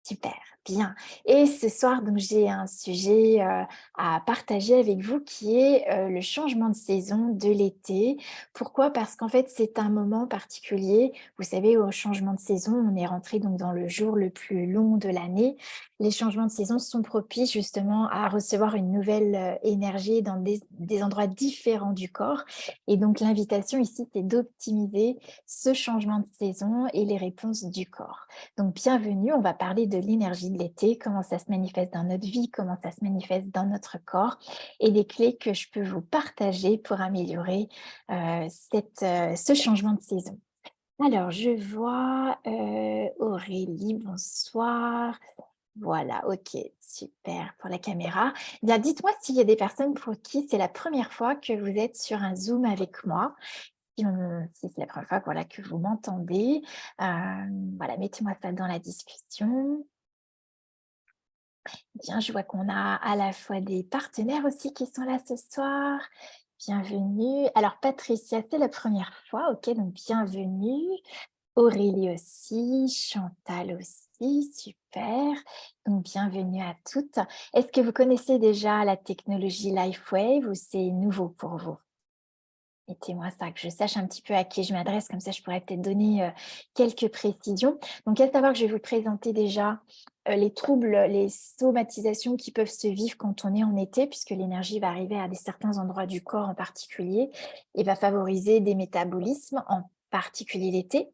Super, bien. Et ce soir, donc, j'ai un sujet à partager avec vous qui est le changement de saison de l'été. Pourquoi? Parce qu'en fait, c'est un moment particulier. Vous savez, au changement de saison, on est rentré donc dans le jour le plus long de l'année. Les changements de saison sont propices justement à recevoir une nouvelle énergie dans des endroits différents du corps. Et donc, l'invitation ici, c'est d'optimiser ce changement de saison et les réponses du corps. Donc, bienvenue, on va parler de l'énergie de l'été, comment ça se manifeste dans notre vie, comment ça se manifeste dans notre corps et des clés que je peux vous partager pour améliorer ce changement de saison. Alors, je vois Aurélie, bonsoir. Voilà, ok, super pour la caméra. Bien, dites-moi s'il y a des personnes pour qui c'est la première fois que vous êtes sur un Zoom avec moi. Si c'est la première fois voilà, que vous m'entendez, voilà, mettez-moi ça dans la discussion. Bien, je vois qu'on a à la fois des partenaires aussi qui sont là ce soir. Bienvenue. Alors Patricia, c'est la première fois, ok, donc bienvenue. Aurélie aussi, Chantal aussi, super. Donc bienvenue à toutes. Est-ce que vous connaissez déjà la technologie LifeWave ou c'est nouveau pour vous? Mettez-moi ça, que je sache un petit peu à qui je m'adresse, comme ça je pourrais peut-être donner quelques précisions. Donc, à savoir que je vais vous présenter déjà les troubles, les somatisations qui peuvent se vivre quand on est en été, puisque l'énergie va arriver à certains endroits du corps en particulier et va favoriser des métabolismes, en particulier l'été.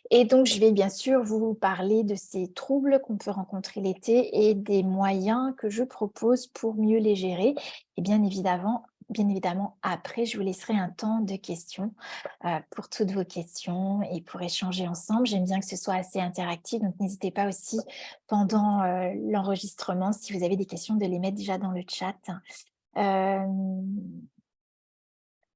Et donc, je vais bien sûr vous parler de ces troubles qu'on peut rencontrer l'été et des moyens que je propose pour mieux les gérer. Et bien évidemment, après, je vous laisserai un temps de questions pour toutes vos questions et pour échanger ensemble. J'aime bien que ce soit assez interactif, donc n'hésitez pas aussi pendant l'enregistrement, si vous avez des questions, de les mettre déjà dans le chat. Euh,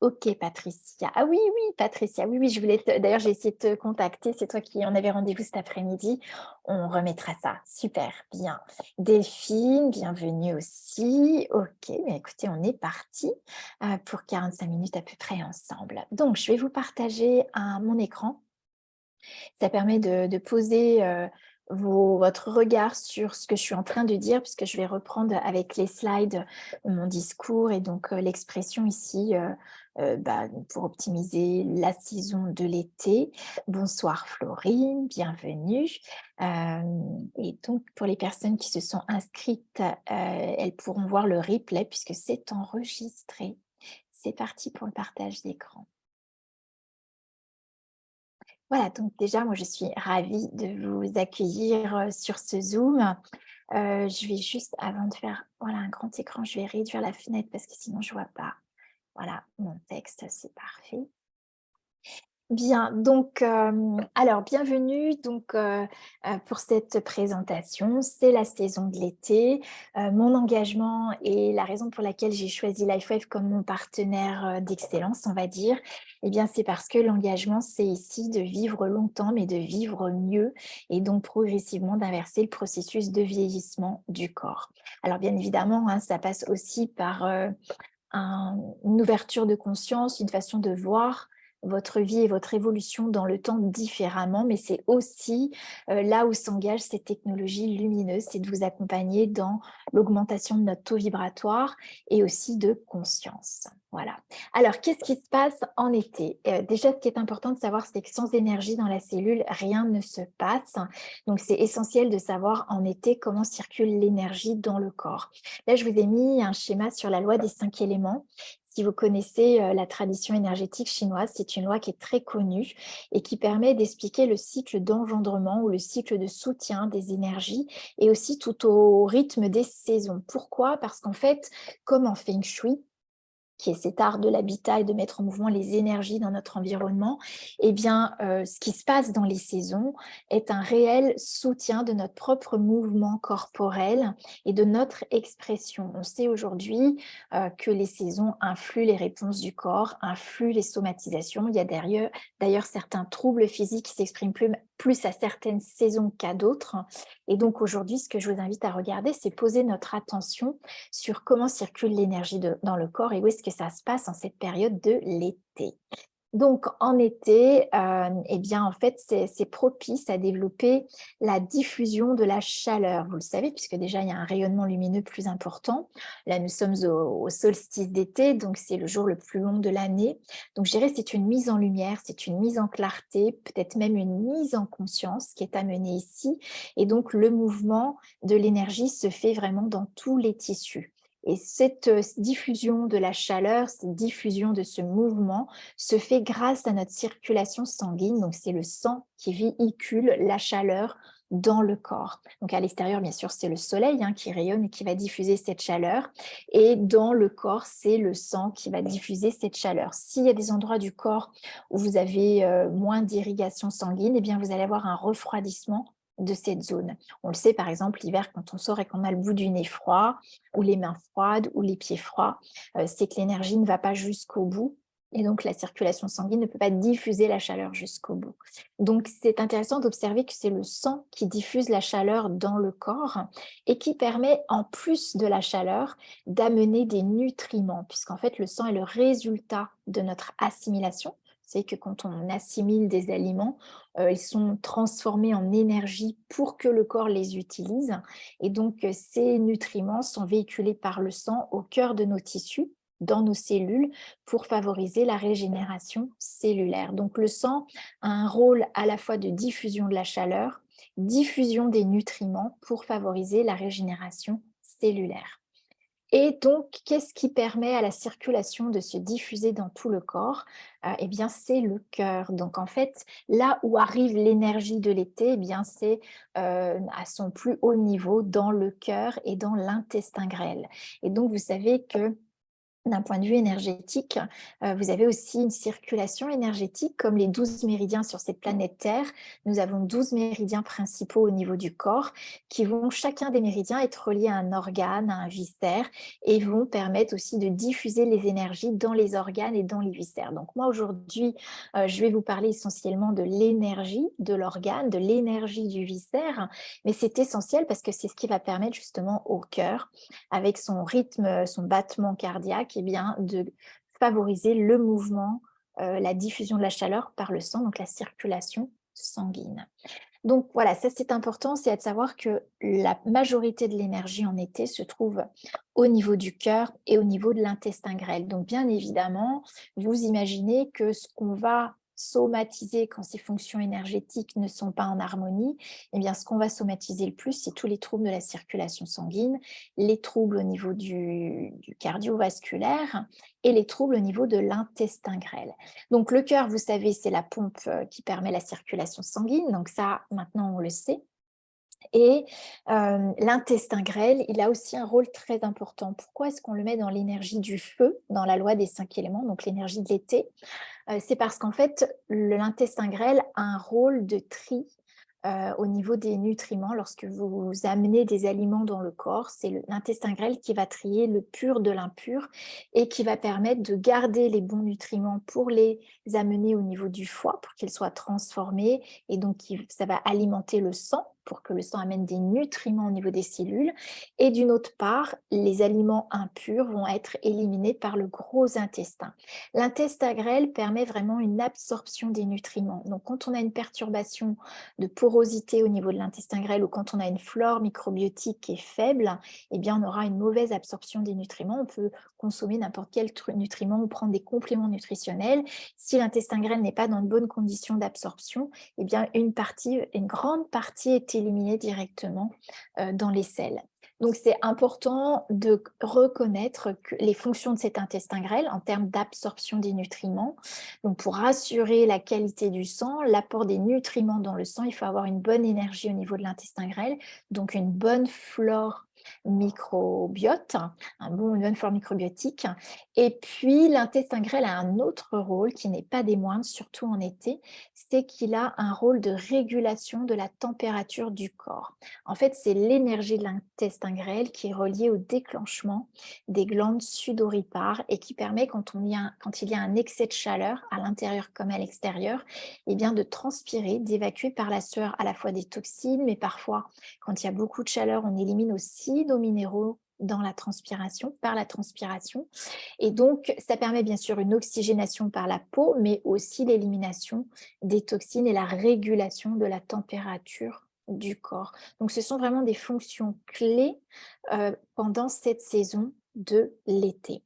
OK, Patricia. Ah oui, oui, Patricia, oui, oui, je voulais d'ailleurs, j'ai essayé de te contacter, c'est toi qui en avais rendez-vous cet après-midi. On remettra ça. Super, bien. Delphine, bienvenue aussi. OK, mais écoutez, on est parti pour 45 minutes à peu près ensemble. Donc, je vais vous partager mon écran. Ça permet de poser votre regard sur ce que je suis en train de dire, puisque je vais reprendre avec les slides mon discours et donc l'expression ici pour optimiser la saison de l'été. Bonsoir Florine, bienvenue. Et donc pour les personnes qui se sont inscrites, elles pourront voir le replay puisque c'est enregistré. C'est parti pour le partage d'écran. Voilà, donc déjà, moi, je suis ravie de vous accueillir sur ce Zoom. Je vais juste, avant de faire voilà, un grand écran, je vais réduire la fenêtre parce que sinon, je ne vois pas voilà, mon texte. C'est parfait. Bien, donc, alors bienvenue donc, pour cette présentation. C'est la saison de l'été. Mon engagement et la raison pour laquelle j'ai choisi LifeWave comme mon partenaire, d'excellence, on va dire, eh bien, c'est parce que l'engagement, c'est ici de vivre longtemps, mais de vivre mieux et donc progressivement d'inverser le processus de vieillissement du corps. Alors bien évidemment, hein, ça passe aussi par, une ouverture de conscience, une façon de voir votre vie et votre évolution dans le temps différemment, mais c'est aussi là où s'engage cette technologie lumineuse, c'est de vous accompagner dans l'augmentation de notre taux vibratoire et aussi de conscience. Voilà. Alors, qu'est-ce qui se passe en été? Déjà, ce qui est important de savoir, c'est que sans énergie dans la cellule, rien ne se passe. Donc, c'est essentiel de savoir en été comment circule l'énergie dans le corps. Là, je vous ai mis un schéma sur la loi des 5 éléments. Si vous connaissez la tradition énergétique chinoise, c'est une loi qui est très connue et qui permet d'expliquer le cycle d'engendrement ou le cycle de soutien des énergies et aussi tout au rythme des saisons. Pourquoi? Parce qu'en fait, comme en Feng Shui, qui est cet art de l'habitat et de mettre en mouvement les énergies dans notre environnement, eh bien, ce qui se passe dans les saisons est un réel soutien de notre propre mouvement corporel et de notre expression. On sait aujourd'hui que les saisons influent les réponses du corps, influent les somatisations. Il y a d'ailleurs certains troubles physiques qui s'expriment plus à certaines saisons qu'à d'autres. Et donc aujourd'hui, ce que je vous invite à regarder, c'est poser notre attention sur comment circule l'énergie dans le corps et où est-ce que ça se passe en cette période de l'été. Donc, en été, eh bien, en fait, c'est propice à développer la diffusion de la chaleur. Vous le savez, puisque déjà, il y a un rayonnement lumineux plus important. Là, nous sommes au solstice d'été, donc c'est le jour le plus long de l'année. Donc, je dirais, c'est une mise en lumière, c'est une mise en clarté, peut-être même une mise en conscience qui est amenée ici. Et donc, le mouvement de l'énergie se fait vraiment dans tous les tissus. Et cette diffusion de la chaleur, cette diffusion de ce mouvement se fait grâce à notre circulation sanguine. Donc, c'est le sang qui véhicule la chaleur dans le corps. Donc, à l'extérieur, bien sûr, c'est le soleil qui rayonne et qui va diffuser cette chaleur. Et dans le corps, c'est le sang qui va diffuser cette chaleur. S'il y a des endroits du corps où vous avez moins d'irrigation sanguine, eh bien, vous allez avoir un refroidissement de cette zone. On le sait, par exemple, l'hiver, quand on sort et qu'on a le bout du nez froid, ou les mains froides, ou les pieds froids, c'est que l'énergie ne va pas jusqu'au bout. Et donc, la circulation sanguine ne peut pas diffuser la chaleur jusqu'au bout. Donc, c'est intéressant d'observer que c'est le sang qui diffuse la chaleur dans le corps et qui permet, en plus de la chaleur, d'amener des nutriments, puisqu'en fait, le sang est le résultat de notre assimilation. C'est que quand on assimile des aliments, ils sont transformés en énergie pour que le corps les utilise. Et donc, ces nutriments sont véhiculés par le sang au cœur de nos tissus, dans nos cellules, pour favoriser la régénération cellulaire. Donc, le sang a un rôle à la fois de diffusion de la chaleur, diffusion des nutriments pour favoriser la régénération cellulaire. Et donc, qu'est-ce qui permet à la circulation de se diffuser dans tout le corps? Eh bien, c'est le cœur. Donc, en fait, là où arrive l'énergie de l'été, eh bien, c'est à son plus haut niveau dans le cœur et dans l'intestin grêle. Et donc, vous savez que d'un point de vue énergétique, vous avez aussi une circulation énergétique comme les 12 méridiens sur cette planète Terre. Nous avons 12 méridiens principaux au niveau du corps qui vont, chacun des méridiens, être reliés à un organe, à un viscère et vont permettre aussi de diffuser les énergies dans les organes et dans les viscères. Donc moi aujourd'hui, je vais vous parler essentiellement de l'énergie de l'organe, de l'énergie du viscère, mais c'est essentiel parce que c'est ce qui va permettre justement au cœur, avec son rythme, son battement cardiaque, eh bien, de favoriser le mouvement, la diffusion de la chaleur par le sang, donc la circulation sanguine. Donc voilà, ça c'est important, c'est de savoir que la majorité de l'énergie en été se trouve au niveau du cœur et au niveau de l'intestin grêle. Donc bien évidemment, vous imaginez que ce qu'on va somatiser quand ces fonctions énergétiques ne sont pas en harmonie, eh bien ce qu'on va somatiser le plus, c'est tous les troubles de la circulation sanguine, les troubles au niveau du cardiovasculaire et les troubles au niveau de l'intestin grêle. Donc le cœur, vous savez, c'est la pompe qui permet la circulation sanguine, donc ça, maintenant, on le sait. Et l'intestin grêle, il a aussi un rôle très important. Pourquoi est-ce qu'on le met dans l'énergie du feu, dans la loi des 5 éléments, donc l'énergie de l'été? C'est parce qu'en fait, l'intestin grêle a un rôle de tri au niveau des nutriments. Lorsque vous amenez des aliments dans le corps, c'est l'intestin grêle qui va trier le pur de l'impur et qui va permettre de garder les bons nutriments pour les amener au niveau du foie, pour qu'ils soient transformés. Et donc, ça va alimenter le sang pour que le sang amène des nutriments au niveau des cellules. Et d'une autre part, les aliments impurs vont être éliminés par le gros intestin. L'intestin grêle permet vraiment une absorption des nutriments. Donc, quand on a une perturbation de porosité au niveau de l'intestin grêle ou quand on a une flore microbiotique qui est faible, eh bien, on aura une mauvaise absorption des nutriments. On peut consommer n'importe quel nutriment ou prendre des compléments nutritionnels. Si l'intestin grêle n'est pas dans de bonnes conditions d'absorption, eh bien, une grande partie est éliminée directement dans les selles. Donc, c'est important de reconnaître que les fonctions de cet intestin grêle en termes d'absorption des nutriments. Donc, pour assurer la qualité du sang, l'apport des nutriments dans le sang, il faut avoir une bonne énergie au niveau de l'intestin grêle, donc une bonne flore microbiote, une bonne flore microbiotique. Et puis, l'intestin grêle a un autre rôle qui n'est pas des moindres, surtout en été, c'est qu'il a un rôle de régulation de la température du corps. En fait, c'est l'énergie de l'intestin grêle qui est reliée au déclenchement des glandes sudoripares et qui permet, quand il y a un excès de chaleur à l'intérieur comme à l'extérieur, eh bien de transpirer, d'évacuer par la sueur à la fois des toxines, mais parfois, quand il y a beaucoup de chaleur, on élimine aussi nos minéraux dans la transpiration, par la transpiration. Et donc, ça permet bien sûr une oxygénation par la peau, mais aussi l'élimination des toxines et la régulation de la température du corps. Donc, ce sont vraiment des fonctions clés pendant cette saison de l'été.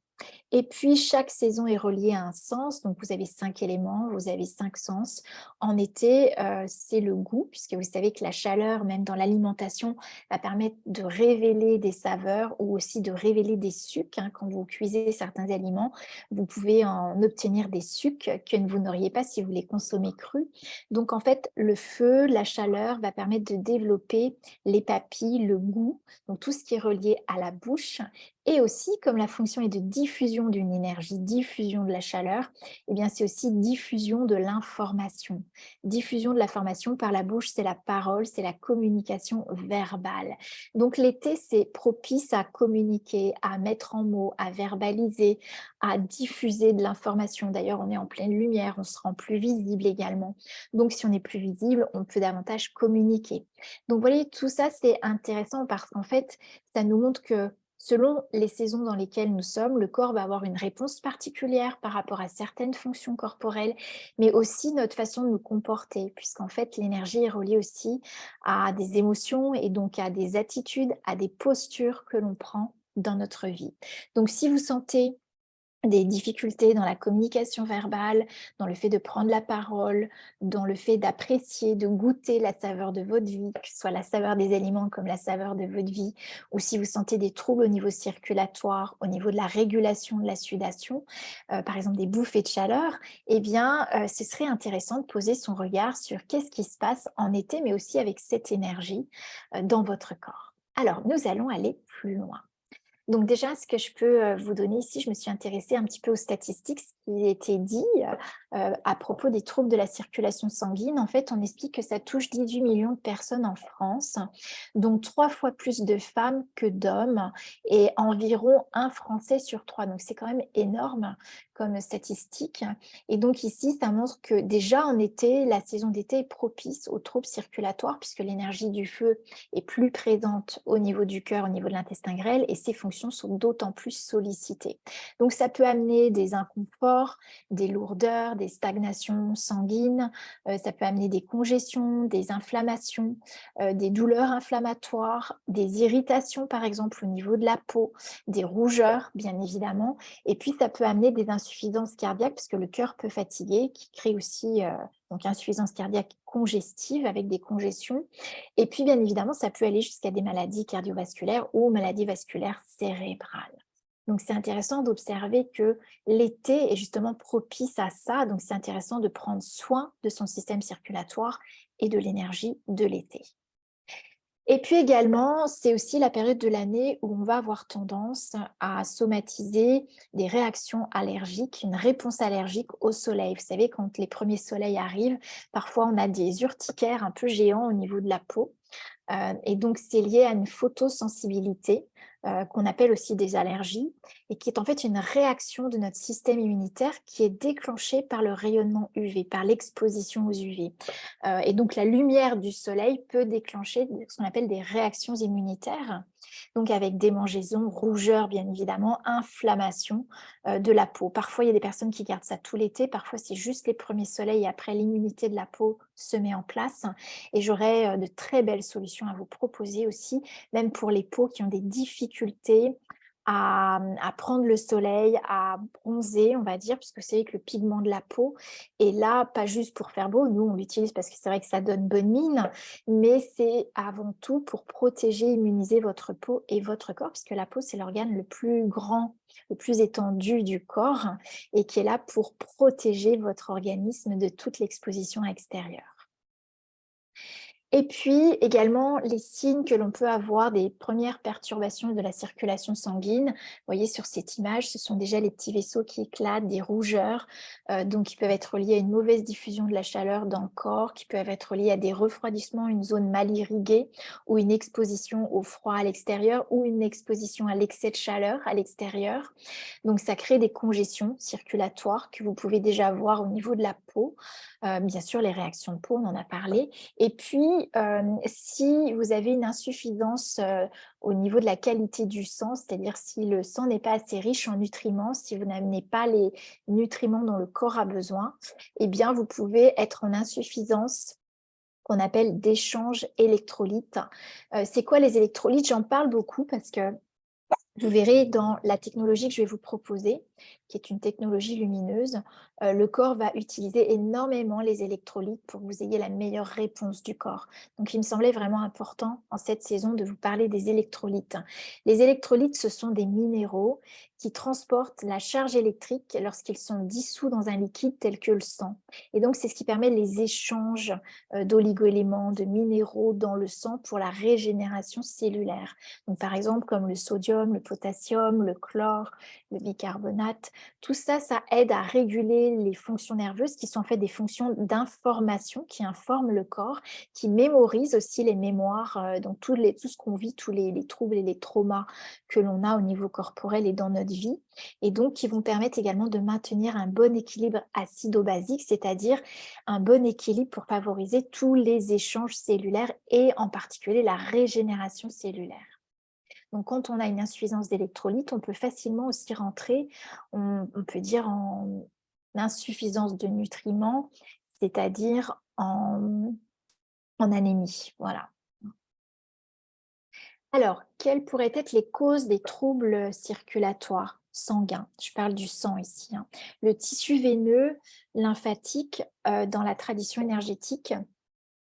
Et puis, chaque saison est reliée à un sens. Donc, vous avez 5 éléments, vous avez 5 sens. En été, c'est le goût, puisque vous savez que la chaleur, même dans l'alimentation, va permettre de révéler des saveurs ou aussi de révéler des sucs, hein. Quand vous cuisez certains aliments, vous pouvez en obtenir des sucs que vous n'auriez pas si vous les consommez crus. Donc, en fait, le feu, la chaleur va permettre de développer les papilles, le goût, donc tout ce qui est relié à la bouche. Et aussi, comme la fonction est de diffusion d'une énergie, diffusion de la chaleur, eh bien, c'est aussi diffusion de l'information. Diffusion de l'information par la bouche, c'est la parole, c'est la communication verbale. Donc, l'été, c'est propice à communiquer, à mettre en mots, à verbaliser, à diffuser de l'information. D'ailleurs, on est en pleine lumière, on se rend plus visible également. Donc, si on est plus visible, on peut davantage communiquer. Donc, vous voyez, tout ça, c'est intéressant parce qu'en fait, ça nous montre que selon les saisons dans lesquelles nous sommes, le corps va avoir une réponse particulière par rapport à certaines fonctions corporelles, mais aussi notre façon de nous comporter, puisqu'en fait, l'énergie est reliée aussi à des émotions et donc à des attitudes, à des postures que l'on prend dans notre vie. Donc, si vous sentez des difficultés dans la communication verbale, dans le fait de prendre la parole, dans le fait d'apprécier, de goûter la saveur de votre vie, que ce soit la saveur des aliments comme la saveur de votre vie, ou si vous sentez des troubles au niveau circulatoire, au niveau de la régulation de la sudation, par exemple des bouffées de chaleur, eh bien, ce serait intéressant de poser son regard sur qu'est-ce qui se passe en été, mais aussi avec cette énergie dans votre corps. Alors, nous allons aller plus loin. Donc déjà, ce que je peux, vous donner ici, je me suis intéressée un petit peu aux statistiques, ce qui était dit, à propos des troubles de la circulation sanguine. En fait, on explique que ça touche 18 millions de personnes en France, dont 3 fois plus de femmes que d'hommes et environ un Français sur 3. Donc c'est quand même énorme comme statistique et donc ici, ça montre que déjà en été, la saison d'été est propice aux troubles circulatoires puisque l'énergie du feu est plus présente au niveau du cœur, au niveau de l'intestin grêle et ses fonctions sont d'autant plus sollicitées. Donc ça peut amener des inconforts, des lourdeurs, des stagnations sanguines, ça peut amener des congestions, des inflammations, des douleurs inflammatoires, des irritations par exemple au niveau de la peau, des rougeurs bien évidemment et puis ça peut amener des insuffisances cardiaques parce que le cœur peut fatiguer qui crée aussi donc insuffisance cardiaque congestive avec des congestions et puis, bien évidemment, ça peut aller jusqu'à des maladies cardiovasculaires ou maladies vasculaires cérébrales. Donc, c'est intéressant d'observer que l'été est justement propice à ça. Donc, c'est intéressant de prendre soin de son système circulatoire et de l'énergie de l'été. Et puis également, c'est aussi la période de l'année où on va avoir tendance à somatiser des réactions allergiques, une réponse allergique au soleil. Vous savez, quand les premiers soleils arrivent, parfois on a des urticaires un peu géants au niveau de la peau. Et donc c'est lié à une photosensibilité, qu'on appelle aussi des allergies et qui est en fait une réaction de notre système immunitaire qui est déclenchée par le rayonnement UV, par l'exposition aux UV. Et donc la lumière du soleil peut déclencher ce qu'on appelle des réactions immunitaires, donc avec démangeaisons, rougeurs bien évidemment, inflammation, de la peau. Parfois, il y a des personnes qui gardent ça tout l'été, parfois c'est juste les premiers soleils et après l'immunité de la peau se met en place et j'aurais, de très belles solutions à vous proposer aussi, même pour les peaux qui ont des difficultés à prendre le soleil, à bronzer, on va dire, puisque c'est que le pigment de la peau est là, pas juste pour faire beau. Nous, on l'utilise parce que c'est vrai que ça donne bonne mine, mais c'est avant tout pour protéger, immuniser votre peau et votre corps, puisque la peau, c'est l'organe le plus grand, le plus étendu du corps et qui est là pour protéger votre organisme de toute l'exposition extérieure. Et puis également les signes que l'on peut avoir des premières perturbations de la circulation sanguine. Vous voyez sur cette image, ce sont déjà les petits vaisseaux qui éclatent, des rougeurs, donc qui peuvent être liés à une mauvaise diffusion de la chaleur dans le corps, qui peuvent être liés à des refroidissements, une zone mal irriguée ou une exposition au froid à l'extérieur ou une exposition à l'excès de chaleur à l'extérieur. Donc ça crée des congestions circulatoires que vous pouvez déjà voir au niveau de la peau. peau. Bien sûr, les réactions de peau, on en a parlé. Et puis, si vous avez une insuffisance au niveau de la qualité du sang, c'est-à-dire si le sang n'est pas assez riche en nutriments, si vous n'amenez pas les nutriments dont le corps a besoin, eh bien, vous pouvez être en insuffisance qu'on appelle d'échange électrolytes. C'est quoi les électrolytes? J'en parle beaucoup parce que vous verrez dans la technologie que je vais vous proposer, qui est une technologie lumineuse, le corps va utiliser énormément les électrolytes pour que vous ayez la meilleure réponse du corps. Donc, il me semblait vraiment important en cette saison de vous parler des électrolytes. Les électrolytes, ce sont des minéraux qui transportent la charge électrique lorsqu'ils sont dissous dans un liquide tel que le sang. Et donc, c'est ce qui permet les échanges d'oligoéléments, de minéraux dans le sang pour la régénération cellulaire. Donc, par exemple, comme le sodium, le potassium, le chlore, le bicarbonate, tout ça, ça aide à réguler les fonctions nerveuses qui sont en fait des fonctions d'information qui informent le corps, qui mémorisent aussi les mémoires, donc tout ce qu'on vit, tous les troubles et les traumas que l'on a au niveau corporel et dans notre vie, et donc qui vont permettre également de maintenir un bon équilibre acido-basique, c'est-à-dire un bon équilibre pour favoriser tous les échanges cellulaires et en particulier la régénération cellulaire. Donc, quand on a une insuffisance d'électrolytes, on peut facilement aussi rentrer, on peut dire, en insuffisance de nutriments, c'est-à-dire en anémie. Voilà. Alors, quelles pourraient être les causes des troubles circulatoires sanguins? Je parle du sang ici, hein. Le tissu veineux, lymphatique, dans la tradition énergétique,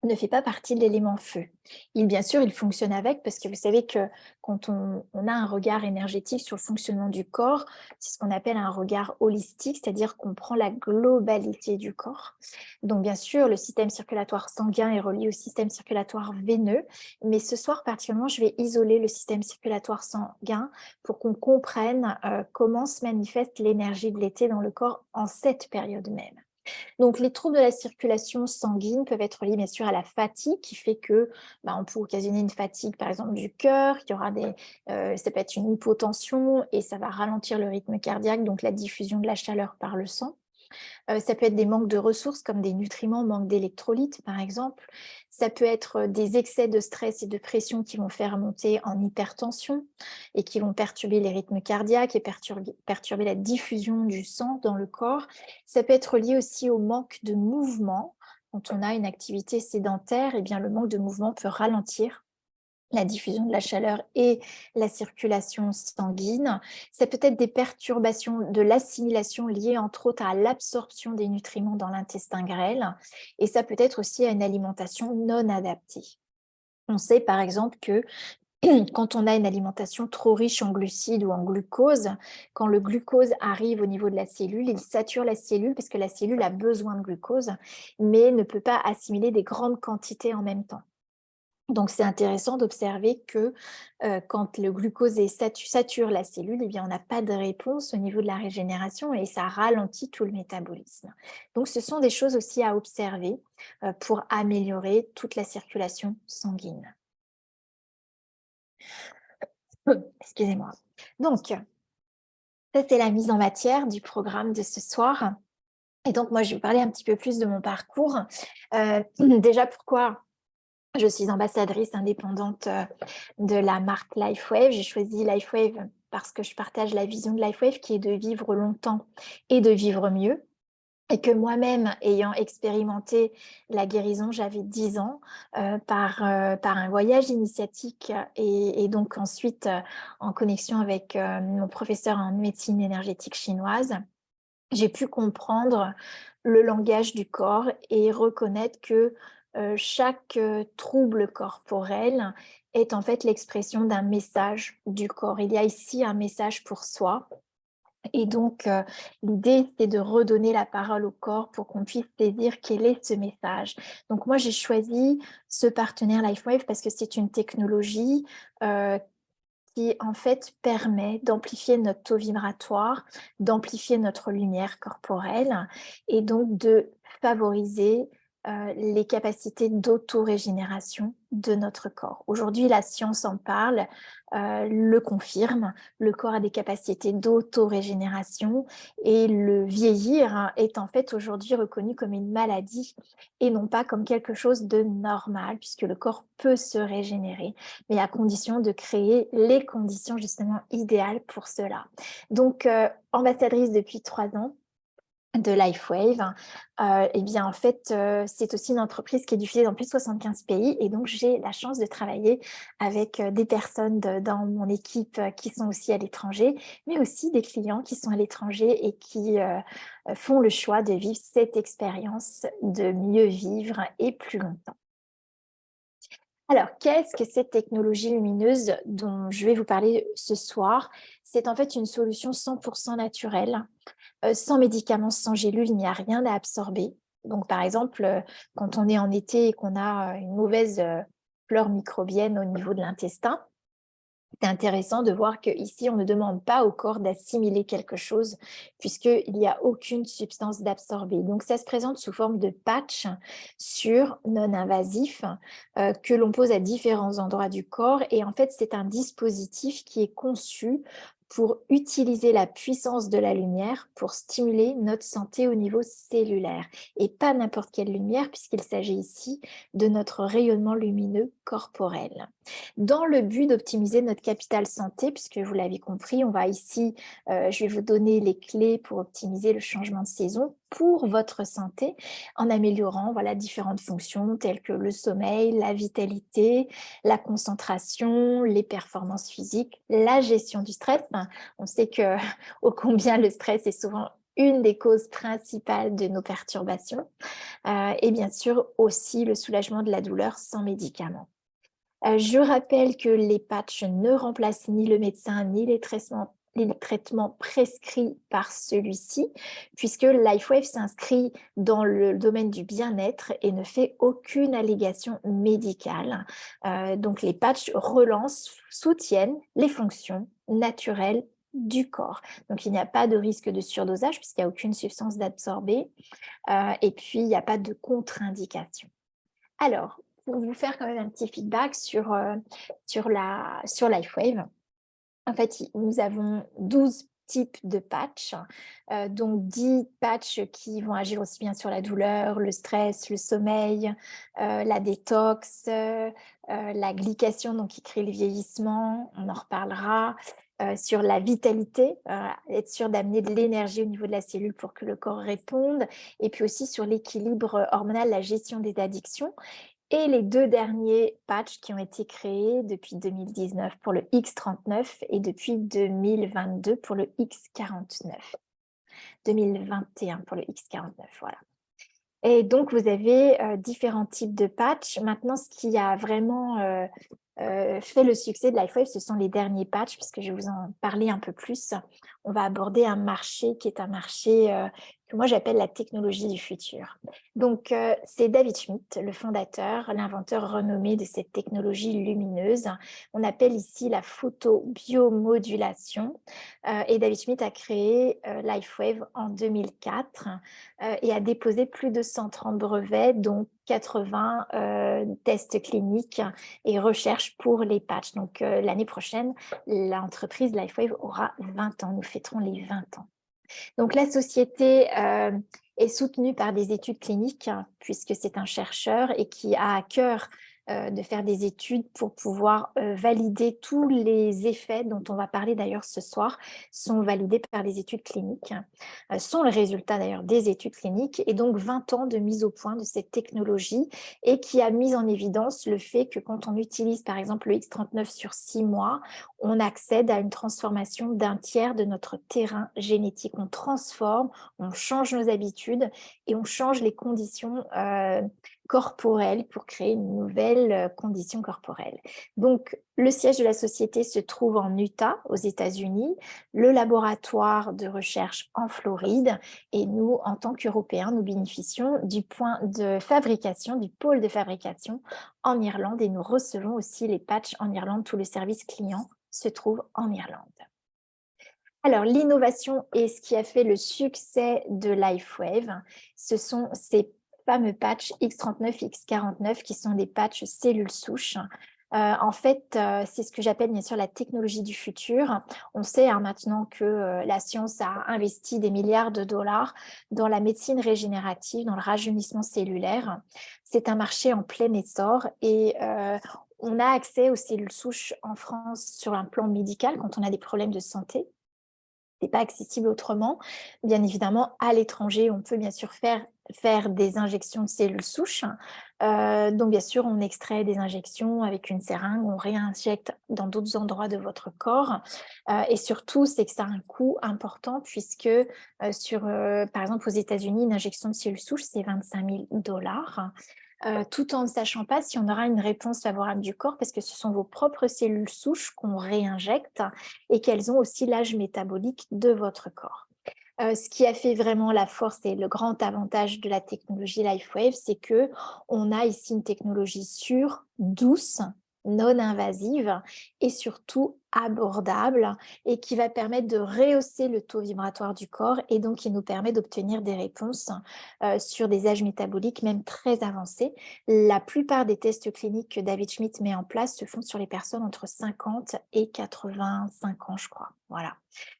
ne fait pas partie de l'élément feu. Bien sûr, il fonctionne avec, parce que vous savez que quand on a un regard énergétique sur le fonctionnement du corps, c'est ce qu'on appelle un regard holistique, c'est-à-dire qu'on prend la globalité du corps. Donc bien sûr, le système circulatoire sanguin est relié au système circulatoire veineux, mais ce soir particulièrement, je vais isoler le système circulatoire sanguin pour qu'on comprenne comment se manifeste l'énergie de l'été dans le corps en cette période même. Donc, les troubles de la circulation sanguine peuvent être liés bien sûr à la fatigue qui fait que on peut occasionner une fatigue par exemple du cœur, il y aura ça peut être une hypotension et ça va ralentir le rythme cardiaque, donc la diffusion de la chaleur par le sang. Ça peut être des manques de ressources comme des nutriments, manque d'électrolytes par exemple. Ça peut être des excès de stress et de pression qui vont faire monter en hypertension et qui vont perturber les rythmes cardiaques et perturber la diffusion du sang dans le corps. Ça peut être lié aussi au manque de mouvement. Quand on a une activité sédentaire, eh bien, le manque de mouvement peut ralentir la diffusion de la chaleur et la circulation sanguine. Ça peut être des perturbations de l'assimilation liées entre autres à l'absorption des nutriments dans l'intestin grêle, et ça peut être aussi à une alimentation non adaptée. On sait par exemple que quand on a une alimentation trop riche en glucides ou en glucose, quand le glucose arrive au niveau de la cellule, il sature la cellule parce que la cellule a besoin de glucose, mais ne peut pas assimiler des grandes quantités en même temps. Donc, c'est intéressant d'observer que quand le glucose sature la cellule, eh bien, on n'a pas de réponse au niveau de la régénération et ça ralentit tout le métabolisme. Donc, ce sont des choses aussi à observer pour améliorer toute la circulation sanguine. Excusez-moi. Donc, ça, c'est la mise en matière du programme de ce soir. Et donc, moi, je vais vous parler un petit peu plus de mon parcours. Déjà, pourquoi je suis ambassadrice indépendante de la marque LifeWave. J'ai choisi LifeWave parce que je partage la vision de LifeWave qui est de vivre longtemps et de vivre mieux. Et que moi-même, ayant expérimenté la guérison, j'avais 10 ans, par un voyage initiatique et donc ensuite en connexion avec mon professeur en médecine énergétique chinoise, j'ai pu comprendre le langage du corps et reconnaître que chaque trouble corporel est en fait l'expression d'un message du corps. Il y a ici un message pour soi. Et donc, l'idée, c'est de redonner la parole au corps pour qu'on puisse saisir quel est ce message. Donc moi, j'ai choisi ce partenaire LifeWave parce que c'est une technologie qui en fait permet d'amplifier notre taux vibratoire, d'amplifier notre lumière corporelle et donc de favoriser les capacités d'autorégénération de notre corps. Aujourd'hui, la science en parle, le confirme. Le corps a des capacités d'autorégénération et le vieillir est en fait aujourd'hui reconnu comme une maladie et non pas comme quelque chose de normal, puisque le corps peut se régénérer, mais à condition de créer les conditions justement idéales pour cela. Donc, ambassadrice depuis 3 ans de LifeWave, et bien, en fait, c'est aussi une entreprise qui est diffusée dans plus de 75 pays et donc j'ai la chance de travailler avec, des personnes dans mon équipe, qui sont aussi à l'étranger, mais aussi des clients qui sont à l'étranger et qui, font le choix de vivre cette expérience de mieux vivre et plus longtemps. Alors, qu'est-ce que cette technologie lumineuse dont je vais vous parler ce soir? C'est en fait une solution 100% naturelle, sans médicaments, sans gélules, il n'y a rien à absorber. Donc par exemple, quand on est en été et qu'on a, une mauvaise, flore microbienne au niveau de l'intestin, c'est intéressant de voir qu'ici, on ne demande pas au corps d'assimiler quelque chose puisqu'il n'y a aucune substance d'absorbée. Donc ça se présente sous forme de patch sur non invasif, que l'on pose à différents endroits du corps et en fait, c'est un dispositif qui est conçu pour utiliser la puissance de la lumière pour stimuler notre santé au niveau cellulaire et pas n'importe quelle lumière puisqu'il s'agit ici de notre rayonnement lumineux corporel. Dans le but d'optimiser notre capital santé, puisque vous l'avez compris, on va ici, je vais vous donner les clés pour optimiser le changement de saison pour votre santé, en améliorant voilà, différentes fonctions telles que le sommeil, la vitalité, la concentration, les performances physiques, la gestion du stress. On sait que ô combien le stress est souvent une des causes principales de nos perturbations, et bien sûr aussi le soulagement de la douleur sans médicaments. Je rappelle que les patchs ne remplacent ni le médecin ni les traitements prescrits par celui-ci, puisque LifeWave s'inscrit dans le domaine du bien-être et ne fait aucune allégation médicale. Donc les patchs relancent, soutiennent les fonctions naturelles du corps. Donc il n'y a pas de risque de surdosage puisqu'il n'y a aucune substance d'absorbée, et puis il n'y a pas de contre-indication. Alors, pour vous faire quand même un petit feedback sur LifeWave, en fait, nous avons 12 types de patchs, donc 10 patchs qui vont agir aussi bien sur la douleur, le stress, le sommeil, la détox, la glycation, donc qui crée le vieillissement, on en reparlera, sur la vitalité, être sûr d'amener de l'énergie au niveau de la cellule pour que le corps réponde, et puis aussi sur l'équilibre hormonal, la gestion des addictions. Et les 2 derniers patchs qui ont été créés depuis 2019 pour le X39 et depuis 2022 pour le X49. 2021 pour le X49, voilà. Et donc vous avez, différents types de patchs. Maintenant, ce qui a vraiment, fait le succès de LifeWave, ce sont les derniers patchs, puisque je vais vous en parler un peu plus. On va aborder un marché qui est un marché, que moi j'appelle la technologie du futur. Donc, c'est David Schmidt, le fondateur, l'inventeur renommé de cette technologie lumineuse. On appelle ici la photobiomodulation, et David Schmidt a créé, LifeWave en 2004, et a déposé plus de 130 brevets, dont 80, tests cliniques et recherches pour les patchs. Donc, l'année prochaine, l'entreprise LifeWave aura 20 ans. Nous fêterons les 20 ans. Donc, la société est soutenue par des études cliniques, puisque c'est un chercheur et qui a à cœur de faire des études pour pouvoir valider tous les effets dont on va parler d'ailleurs ce soir, sont validés par les études cliniques, sont le résultat d'ailleurs des études cliniques, et donc 20 ans de mise au point de cette technologie et qui a mis en évidence le fait que quand on utilise par exemple le X39 sur 6 mois, on accède à une transformation d'un tiers de notre terrain génétique. On transforme, on change nos habitudes et on change les conditions corporelles pour créer une nouvelle condition corporelle. Donc, le siège de la société se trouve en Utah, aux États-Unis, le laboratoire de recherche en Floride, et nous, en tant qu'Européens, nous bénéficions du point de fabrication, du pôle de fabrication en Irlande, et nous recevons aussi les patchs en Irlande. Tout le service client se trouve en Irlande. Alors, l'innovation et ce qui a fait le succès de LifeWave, ce sont ces fameux patchs X39 et X49 qui sont des patchs cellules souches. En fait, c'est ce que j'appelle bien sûr la technologie du futur. On sait maintenant que la science a investi des milliards de dollars dans la médecine régénérative, dans le rajeunissement cellulaire. C'est un marché en plein essor et on a accès aux cellules souches en France sur un plan médical quand on a des problèmes de santé. C'est pas accessible autrement. Bien évidemment, à l'étranger, on peut bien sûr faire des injections de cellules souches. Donc bien sûr, on extrait des injections avec une seringue, on réinjecte dans d'autres endroits de votre corps. Et surtout, c'est que ça a un coût important puisque, par exemple, aux États-Unis, une injection de cellules souches, c'est 25 000 tout en ne sachant pas si on aura une réponse favorable du corps parce que ce sont vos propres cellules souches qu'on réinjecte et qu'elles ont aussi l'âge métabolique de votre corps. Ce qui a fait vraiment la force et le grand avantage de la technologie LifeWave, c'est qu'on a ici une technologie sûre, douce, non invasive et surtout abordable et qui va permettre de rehausser le taux vibratoire du corps et donc qui nous permet d'obtenir des réponses sur des âges métaboliques même très avancés. La plupart des tests cliniques que David Schmidt met en place se font sur les personnes entre 50 et 85 ans, je crois. Voilà.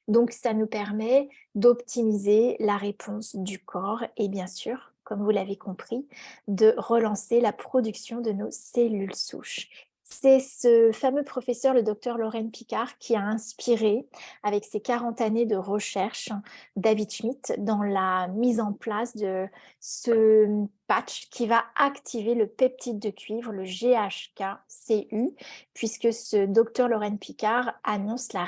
Donc, ça nous permet d'optimiser la réponse du corps et bien sûr, comme vous l'avez compris, de relancer la production de nos cellules souches. C'est ce fameux professeur, le docteur Loren Picard, qui a inspiré, avec ses 40 années de recherche, David Schmidt dans la mise en place de ce patch qui va activer le peptide de cuivre, le GHK-CU, puisque ce docteur Loren Picard annonce la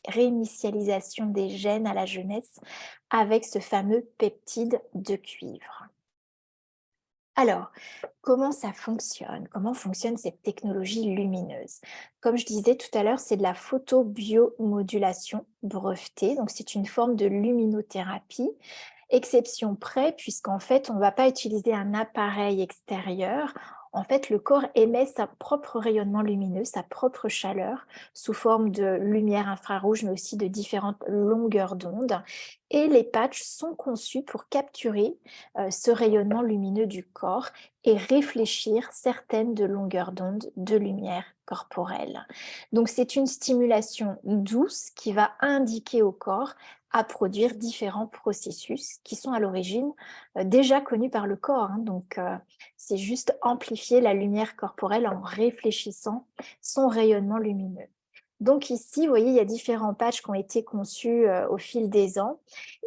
réinitialisation des gènes à la jeunesse avec ce fameux peptide de cuivre. Alors, comment ça fonctionne? Comment fonctionne cette technologie lumineuse? Comme je disais tout à l'heure, c'est de la photobiomodulation brevetée, donc c'est une forme de luminothérapie. Exception près, puisqu'en fait, on ne va pas utiliser un appareil extérieur. En fait, le corps émet sa propre rayonnement lumineux, sa propre chaleur, sous forme de lumière infrarouge, mais aussi de différentes longueurs d'onde. Et les patchs sont conçus pour capturer ce rayonnement lumineux du corps et réfléchir certaines de longueurs d'onde de lumière corporelle. Donc, c'est une stimulation douce qui va indiquer au corps à produire différents processus qui sont à l'origine déjà connus par le corps. Donc, c'est juste amplifier la lumière corporelle en réfléchissant son rayonnement lumineux. Donc ici, vous voyez, il y a différents patchs qui ont été conçus au fil des ans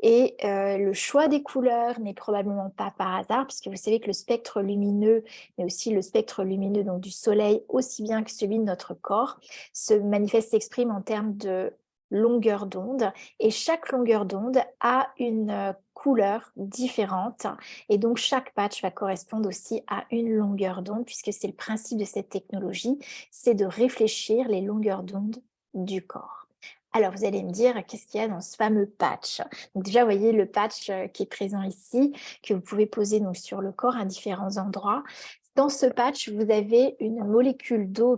et le choix des couleurs n'est probablement pas par hasard puisque vous savez que le spectre lumineux, mais aussi le spectre lumineux donc, du soleil, aussi bien que celui de notre corps, se manifeste, s'exprime en termes de longueur d'onde et chaque longueur d'onde a une couleur différente et donc chaque patch va correspondre aussi à une longueur d'onde puisque c'est le principe de cette technologie, c'est de réfléchir les longueurs d'onde du corps. Alors vous allez me dire qu'est-ce qu'il y a dans ce fameux patch? Donc déjà vous voyez le patch qui est présent ici que vous pouvez poser donc sur le corps à différents endroits. Dans ce patch, vous avez une molécule d'eau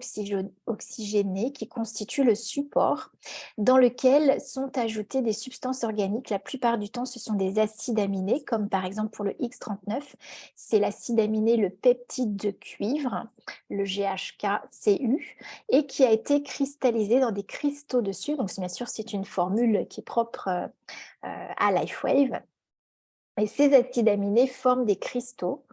oxygénée qui constitue le support dans lequel sont ajoutées des substances organiques. La plupart du temps, ce sont des acides aminés, comme par exemple pour le X39, c'est l'acide aminé, le peptide de cuivre, le GHK-CU, et qui a été cristallisé dans des cristaux de sucre. Donc, bien sûr, c'est une formule qui est propre à LifeWave. Et ces acides aminés forment des cristaux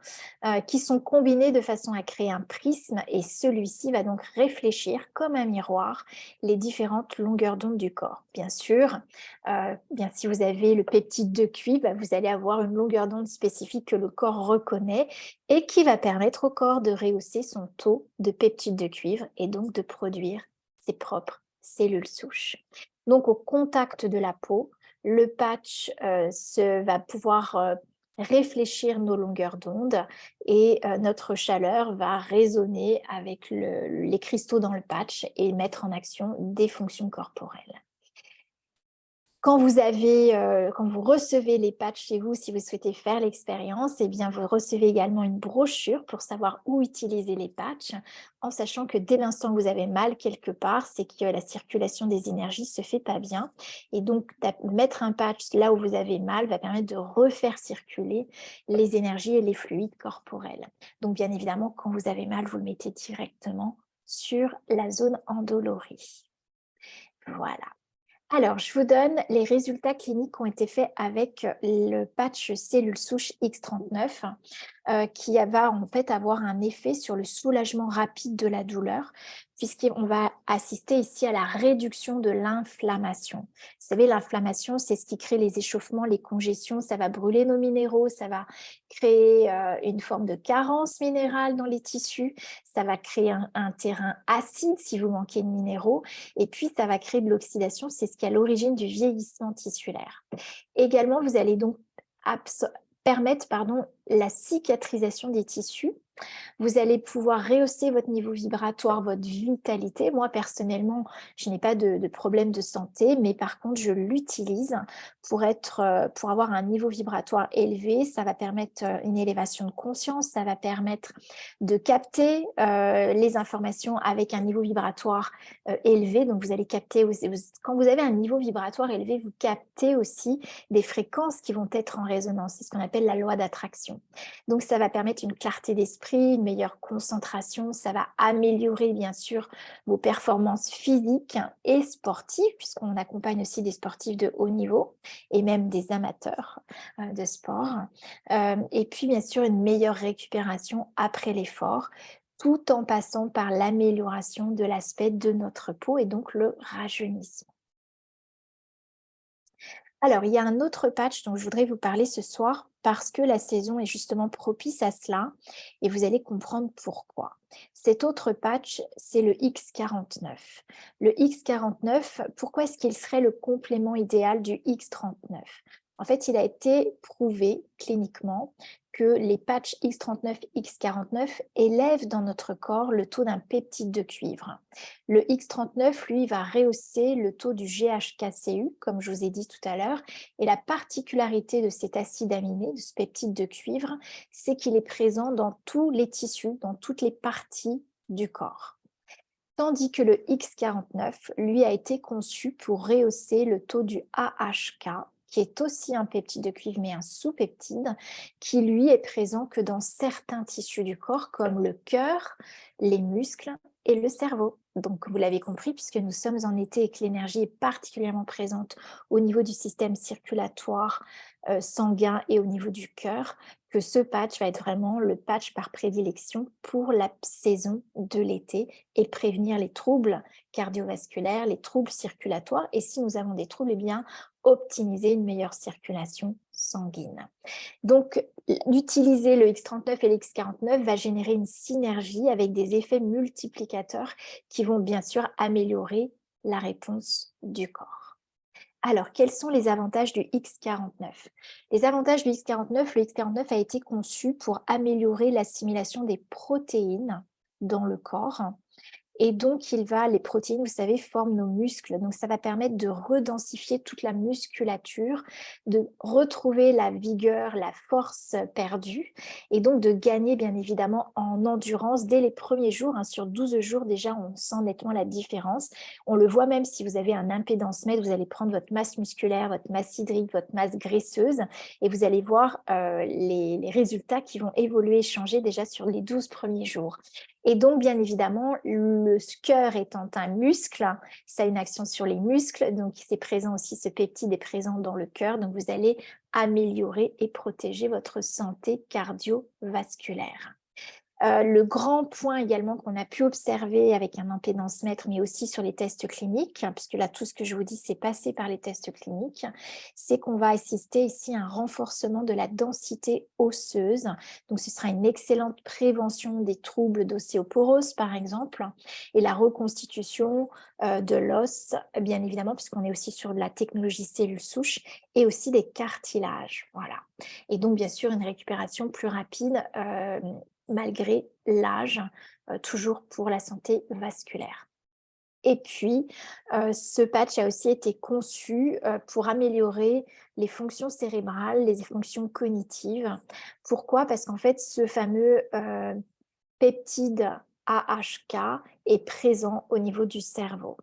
qui sont combinés de façon à créer un prisme et celui-ci va donc réfléchir comme un miroir les différentes longueurs d'onde du corps. Bien sûr, si vous avez le peptide de cuivre, vous allez avoir une longueur d'onde spécifique que le corps reconnaît et qui va permettre au corps de rehausser son taux de peptide de cuivre et donc de produire ses propres cellules souches. Donc au contact de la peau, le patch va pouvoir réfléchir nos longueurs d'onde et notre chaleur va résonner avec les cristaux dans le patch et mettre en action des fonctions corporelles. Quand vous recevez les patchs chez vous, si vous souhaitez faire l'expérience, eh bien, vous recevez également une brochure pour savoir où utiliser les patchs, en sachant que dès l'instant où vous avez mal quelque part, c'est que la circulation des énergies se fait pas bien. Et donc, mettre un patch là où vous avez mal va permettre de refaire circuler les énergies et les fluides corporels. Donc, bien évidemment, quand vous avez mal, vous le mettez directement sur la zone endolorie. Voilà. Alors, je vous donne les résultats cliniques qui ont été faits avec le patch cellule souche X39, qui va en fait avoir un effet sur le soulagement rapide de la douleur, puisqu'on va assister ici à la réduction de l'inflammation. Vous savez, l'inflammation, c'est ce qui crée les échauffements, les congestions, ça va brûler nos minéraux, ça va créer une forme de carence minérale dans les tissus, ça va créer un terrain acide si vous manquez de minéraux, et puis ça va créer de l'oxydation, c'est ce qui est à l'origine du vieillissement tissulaire. Également, vous allez donc permettre la cicatrisation des tissus. Vous allez pouvoir rehausser votre niveau vibratoire, votre vitalité. Moi, personnellement, je n'ai pas de problème de santé, mais par contre, je l'utilise pour avoir un niveau vibratoire élevé. Ça va permettre une élévation de conscience, ça va permettre de capter les informations avec un niveau vibratoire élevé. Donc, vous allez capter, quand vous avez un niveau vibratoire élevé, vous captez aussi des fréquences qui vont être en résonance. C'est ce qu'on appelle la loi d'attraction. Donc, ça va permettre une clarté d'esprit, une meilleure concentration. Ça va améliorer, bien sûr, vos performances physiques et sportives, puisqu'on accompagne aussi des sportifs de haut niveau et même des amateurs de sport. Et puis, bien sûr, une meilleure récupération après l'effort, tout en passant par l'amélioration de l'aspect de notre peau et donc le rajeunissement. Alors, il y a un autre patch dont je voudrais vous parler ce soir parce que la saison est justement propice à cela et vous allez comprendre pourquoi. Cet autre patch, c'est le X49. Le X49, pourquoi est-ce qu'il serait le complément idéal du X39? En fait, il a été prouvé cliniquement que les patchs X39, X49 élèvent dans notre corps le taux d'un peptide de cuivre. Le X39, lui, va rehausser le taux du GHKCU, comme je vous ai dit tout à l'heure. Et la particularité de cet acide aminé, de ce peptide de cuivre, c'est qu'il est présent dans tous les tissus, dans toutes les parties du corps. Tandis que le X49, lui, a été conçu pour rehausser le taux du AHK, qui est aussi un peptide de cuivre, mais un sous-peptide, qui lui est présent que dans certains tissus du corps, comme le cœur, les muscles et le cerveau. Donc, vous l'avez compris, puisque nous sommes en été et que l'énergie est particulièrement présente au niveau du système circulatoire sanguin et au niveau du cœur, que ce patch va être vraiment le patch par prédilection pour la saison de l'été et prévenir les troubles cardiovasculaires, les troubles circulatoires. Et si nous avons des troubles, eh bien, optimiser une meilleure circulation sanguine. Donc, d'utiliser le X39 et le X49 va générer une synergie avec des effets multiplicateurs qui vont bien sûr améliorer la réponse du corps. Alors, quels sont les avantages du X49? Les avantages du X49, le X49 a été conçu pour améliorer l'assimilation des protéines dans le corps. Et donc, les protéines, vous savez, forment nos muscles. Donc, ça va permettre de redensifier toute la musculature, de retrouver la vigueur, la force perdue, et donc de gagner, bien évidemment, en endurance dès les premiers jours. Sur 12 jours, déjà, on sent nettement la différence. On le voit même si vous avez un impédance mètre, vous allez prendre votre masse musculaire, votre masse hydrique, votre masse graisseuse, et vous allez voir les résultats qui vont évoluer et changer déjà sur les 12 premiers jours. Et donc, bien évidemment, le cœur étant un muscle, ça a une action sur les muscles, donc c'est présent aussi, ce peptide est présent dans le cœur, donc vous allez améliorer et protéger votre santé cardiovasculaire. Le grand point également qu'on a pu observer avec un impédance-mètre, mais aussi sur les tests cliniques, puisque là, tout ce que je vous dis, c'est passé par les tests cliniques, c'est qu'on va assister ici à un renforcement de la densité osseuse. Donc, ce sera une excellente prévention des troubles d'ostéoporose, par exemple, et la reconstitution de l'os, bien évidemment, puisqu'on est aussi sur de la technologie cellule souche, et aussi des cartilages. Voilà. Et donc, bien sûr, une récupération plus rapide malgré l'âge, toujours pour la santé vasculaire. Et puis, ce patch a aussi été conçu, pour améliorer les fonctions cérébrales, les fonctions cognitives. Pourquoi? Parce qu'en fait, ce fameux, peptide AHK est présent au niveau du cerveau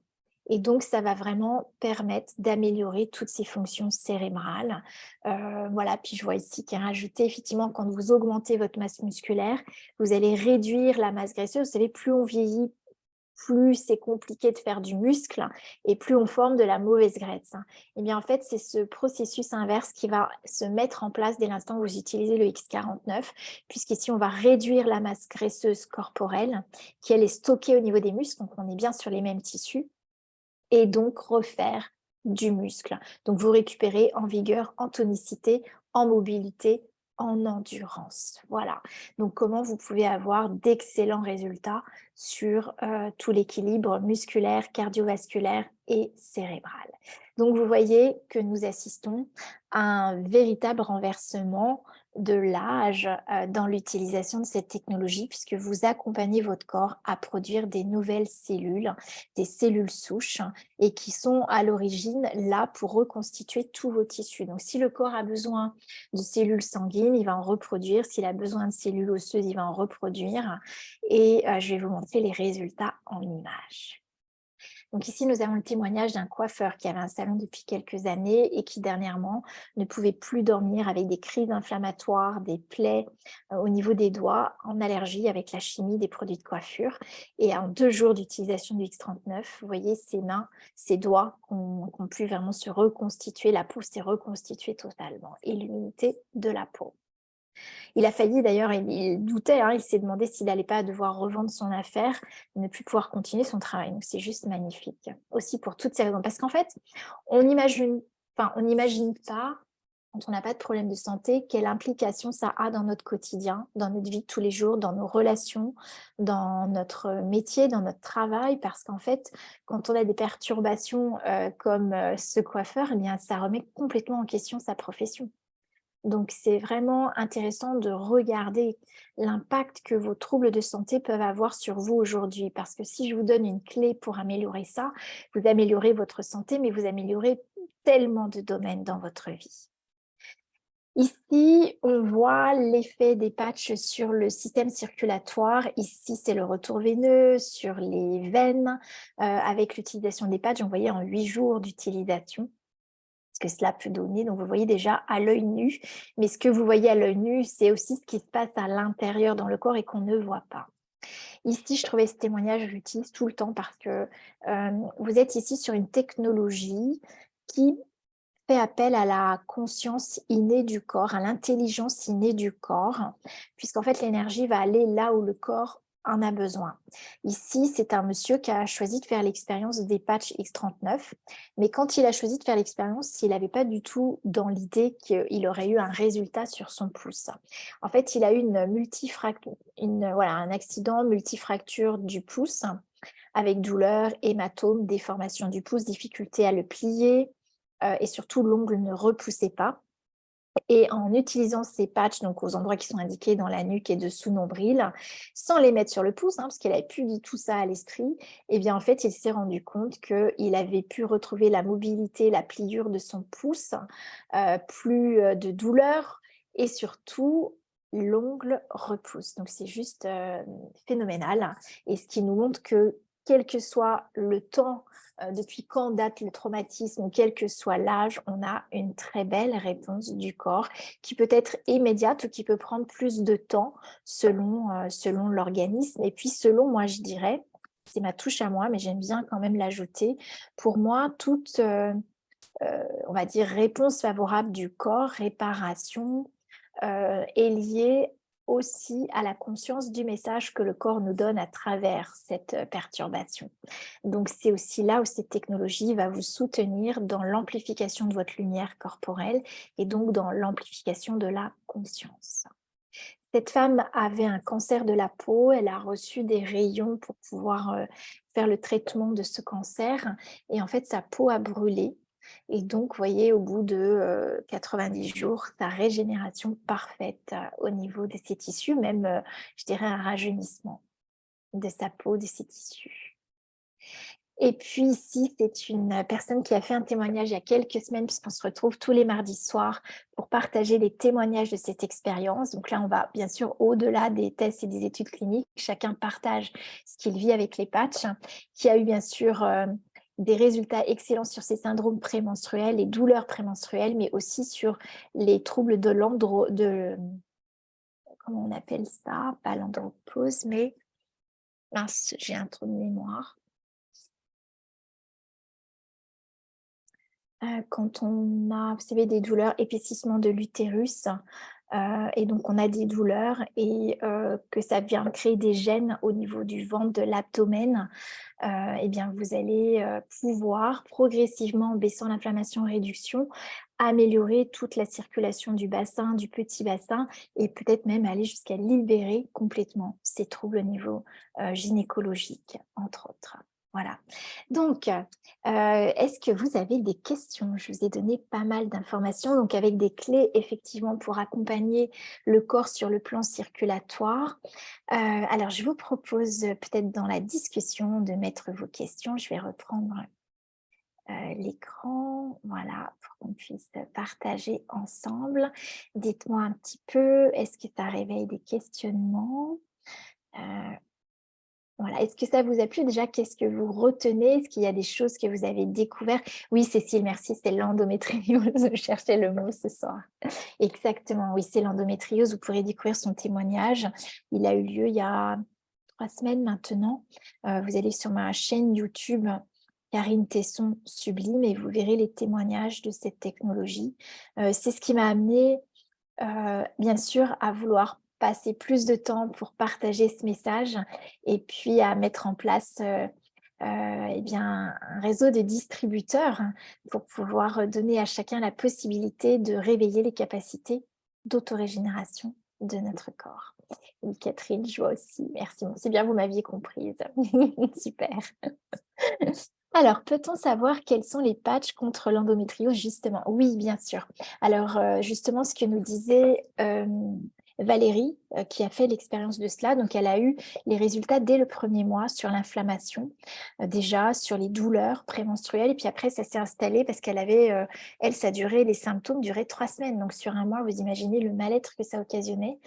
et donc ça va vraiment permettre d'améliorer toutes ces fonctions cérébrales. Voilà, puis je vois ici qu'il est rajouté effectivement quand vous augmentez votre masse musculaire, vous allez réduire la masse graisseuse. Vous savez, plus on vieillit, plus c'est compliqué de faire du muscle et plus on forme de la mauvaise graisse. Et bien, en fait, c'est ce processus inverse qui va se mettre en place dès l'instant où vous utilisez le X49, puisqu'ici, on va réduire la masse graisseuse corporelle qui, elle, est stockée au niveau des muscles, donc on est bien sur les mêmes tissus, et donc refaire du muscle. Donc, vous récupérez en vigueur, en tonicité, en mobilité, en endurance. Voilà. Donc, comment vous pouvez avoir d'excellents résultats sur tout l'équilibre musculaire, cardiovasculaire et cérébral. Donc, vous voyez que nous assistons à un véritable renversement de l'âge dans l'utilisation de cette technologie, puisque vous accompagnez votre corps à produire des nouvelles cellules, des cellules souches, et qui sont à l'origine là pour reconstituer tous vos tissus. Donc, si le corps a besoin de cellules sanguines, il va en reproduire. S'il a besoin de cellules osseuses, il va en reproduire. Et je vais vous montrer les résultats en images. Donc ici, nous avons le témoignage d'un coiffeur qui avait un salon depuis quelques années et qui dernièrement ne pouvait plus dormir avec des crises inflammatoires, des plaies au niveau des doigts, en allergie avec la chimie des produits de coiffure. Et en 2 jours d'utilisation du X39, vous voyez ses mains, ses doigts ont pu vraiment se reconstituer, la peau s'est reconstituée totalement et l'immunité de la peau. Il a failli d'ailleurs, il doutait, hein, il s'est demandé s'il n'allait pas devoir revendre son affaire, ne plus pouvoir continuer son travail. Donc c'est juste magnifique. Aussi pour toutes ces raisons. Parce qu'en fait, on imagine, on n'imagine pas, quand on n'a pas de problème de santé, quelle implication ça a dans notre quotidien, dans notre vie de tous les jours, dans nos relations, dans notre métier, dans notre travail. Parce qu'en fait, quand on a des perturbations comme ce coiffeur, eh bien, ça remet complètement en question sa profession. Donc, c'est vraiment intéressant de regarder l'impact que vos troubles de santé peuvent avoir sur vous aujourd'hui. Parce que si je vous donne une clé pour améliorer ça, vous améliorez votre santé, mais vous améliorez tellement de domaines dans votre vie. Ici, on voit l'effet des patchs sur le système circulatoire. Ici, c'est le retour veineux sur les veines. Avec l'utilisation des patchs, on voyait en 8 jours d'utilisation que cela peut donner. Donc, vous voyez déjà à l'œil nu. Mais ce que vous voyez à l'œil nu, c'est aussi ce qui se passe à l'intérieur dans le corps et qu'on ne voit pas. Ici, je trouvais ce témoignage, je l'utilise tout le temps parce que vous êtes ici sur une technologie qui fait appel à la conscience innée du corps, à l'intelligence innée du corps, puisqu'en fait, l'énergie va aller là où le corps en a besoin. Ici, c'est un monsieur qui a choisi de faire l'expérience des patchs X39, mais quand il a choisi de faire l'expérience, il n'avait pas du tout dans l'idée qu'il aurait eu un résultat sur son pouce. En fait, il a eu un accident multifracture du pouce, avec douleur, hématome, déformation du pouce, difficulté à le plier, et surtout l'ongle ne repoussait pas. Et en utilisant ces patchs, donc aux endroits qui sont indiqués dans la nuque et dessous nombril, sans les mettre sur le pouce, parce qu'il n'avait plus du tout ça à l'esprit, et bien en fait, il s'est rendu compte qu'il avait pu retrouver la mobilité, la pliure de son pouce, plus de douleur, et surtout l'ongle repousse. Donc c'est juste phénoménal, et ce qui nous montre que quel que soit le temps, depuis quand date le traumatisme, ou quel que soit l'âge, on a une très belle réponse du corps qui peut être immédiate ou qui peut prendre plus de temps selon l'organisme. Et puis selon, moi je dirais, c'est ma touche à moi, mais j'aime bien quand même l'ajouter, pour moi, toute, on va dire, réponse favorable du corps, réparation, est liée aussi à la conscience du message que le corps nous donne à travers cette perturbation. Donc c'est aussi là où cette technologie va vous soutenir dans l'amplification de votre lumière corporelle et donc dans l'amplification de la conscience. Cette femme avait un cancer de la peau, elle a reçu des rayons pour pouvoir faire le traitement de ce cancer et en fait sa peau a brûlé. Et donc, vous voyez, au bout de 90 jours, sa régénération parfaite au niveau de ses tissus, même, je dirais, un rajeunissement de sa peau, de ses tissus. Et puis ici, c'est une personne qui a fait un témoignage il y a quelques semaines, puisqu'on se retrouve tous les mardis soirs pour partager les témoignages de cette expérience. Donc là, on va bien sûr au-delà des tests et des études cliniques. Chacun partage ce qu'il vit avec les patchs, qui a eu bien sûr des résultats excellents sur ses syndromes prémenstruels, les douleurs prémenstruelles, mais aussi sur les troubles comment on appelle ça? Pas l'andropause, mais mince, j'ai un trou de mémoire. Quand on a, vous savez, des douleurs, épaississement de l'utérus, et donc on a des douleurs et que ça vient créer des gènes au niveau du ventre, de l'abdomen, et bien vous allez, pouvoir progressivement, en baissant l'inflammation, réduction, améliorer toute la circulation du bassin, du petit bassin et peut-être même aller jusqu'à libérer complètement ces troubles au niveau, gynécologique, entre autres. Voilà. Donc, est-ce que vous avez des questions? Je vous ai donné pas mal d'informations, donc avec des clés effectivement pour accompagner le corps sur le plan circulatoire. Alors je vous propose, peut-être dans la discussion de mettre vos questions. Je vais reprendre, l'écran, voilà, pour qu'on puisse partager ensemble. Dites-moi un petit peu, est-ce que ça réveille des questionnements? Heu Voilà, est-ce que ça vous a plu? Déjà, qu'est-ce que vous retenez? Est-ce qu'il y a des choses que vous avez découvertes? Oui, Cécile, merci, c'est l'endométriose. Je cherchais le mot ce soir. Exactement, oui, c'est l'endométriose. Vous pourrez découvrir son témoignage. Il a eu lieu il y a 3 semaines maintenant. Vous allez sur ma chaîne YouTube Karine Tesson Sublime et vous verrez les témoignages de cette technologie. C'est ce qui m'a amenée bien sûr, à vouloir passer plus de temps pour partager ce message et puis à mettre en place, et bien, un réseau de distributeurs pour pouvoir donner à chacun la possibilité de réveiller les capacités d'autorégénération de notre corps. Oui, Catherine, je vois aussi. Merci. Bon, c'est bien, vous m'aviez comprise. Super. Alors, peut-on savoir quels sont les patchs contre l'endométriose justement? Oui, bien sûr. Alors, justement, ce que nous disait, Valérie, qui a fait l'expérience de cela, donc elle a eu les résultats dès le 1er mois sur l'inflammation, déjà sur les douleurs prémenstruelles et puis après ça s'est installé parce qu'elle avait, elle, ça durait les symptômes duraient 3 semaines, donc sur 1 mois, vous imaginez le mal-être que ça occasionnait,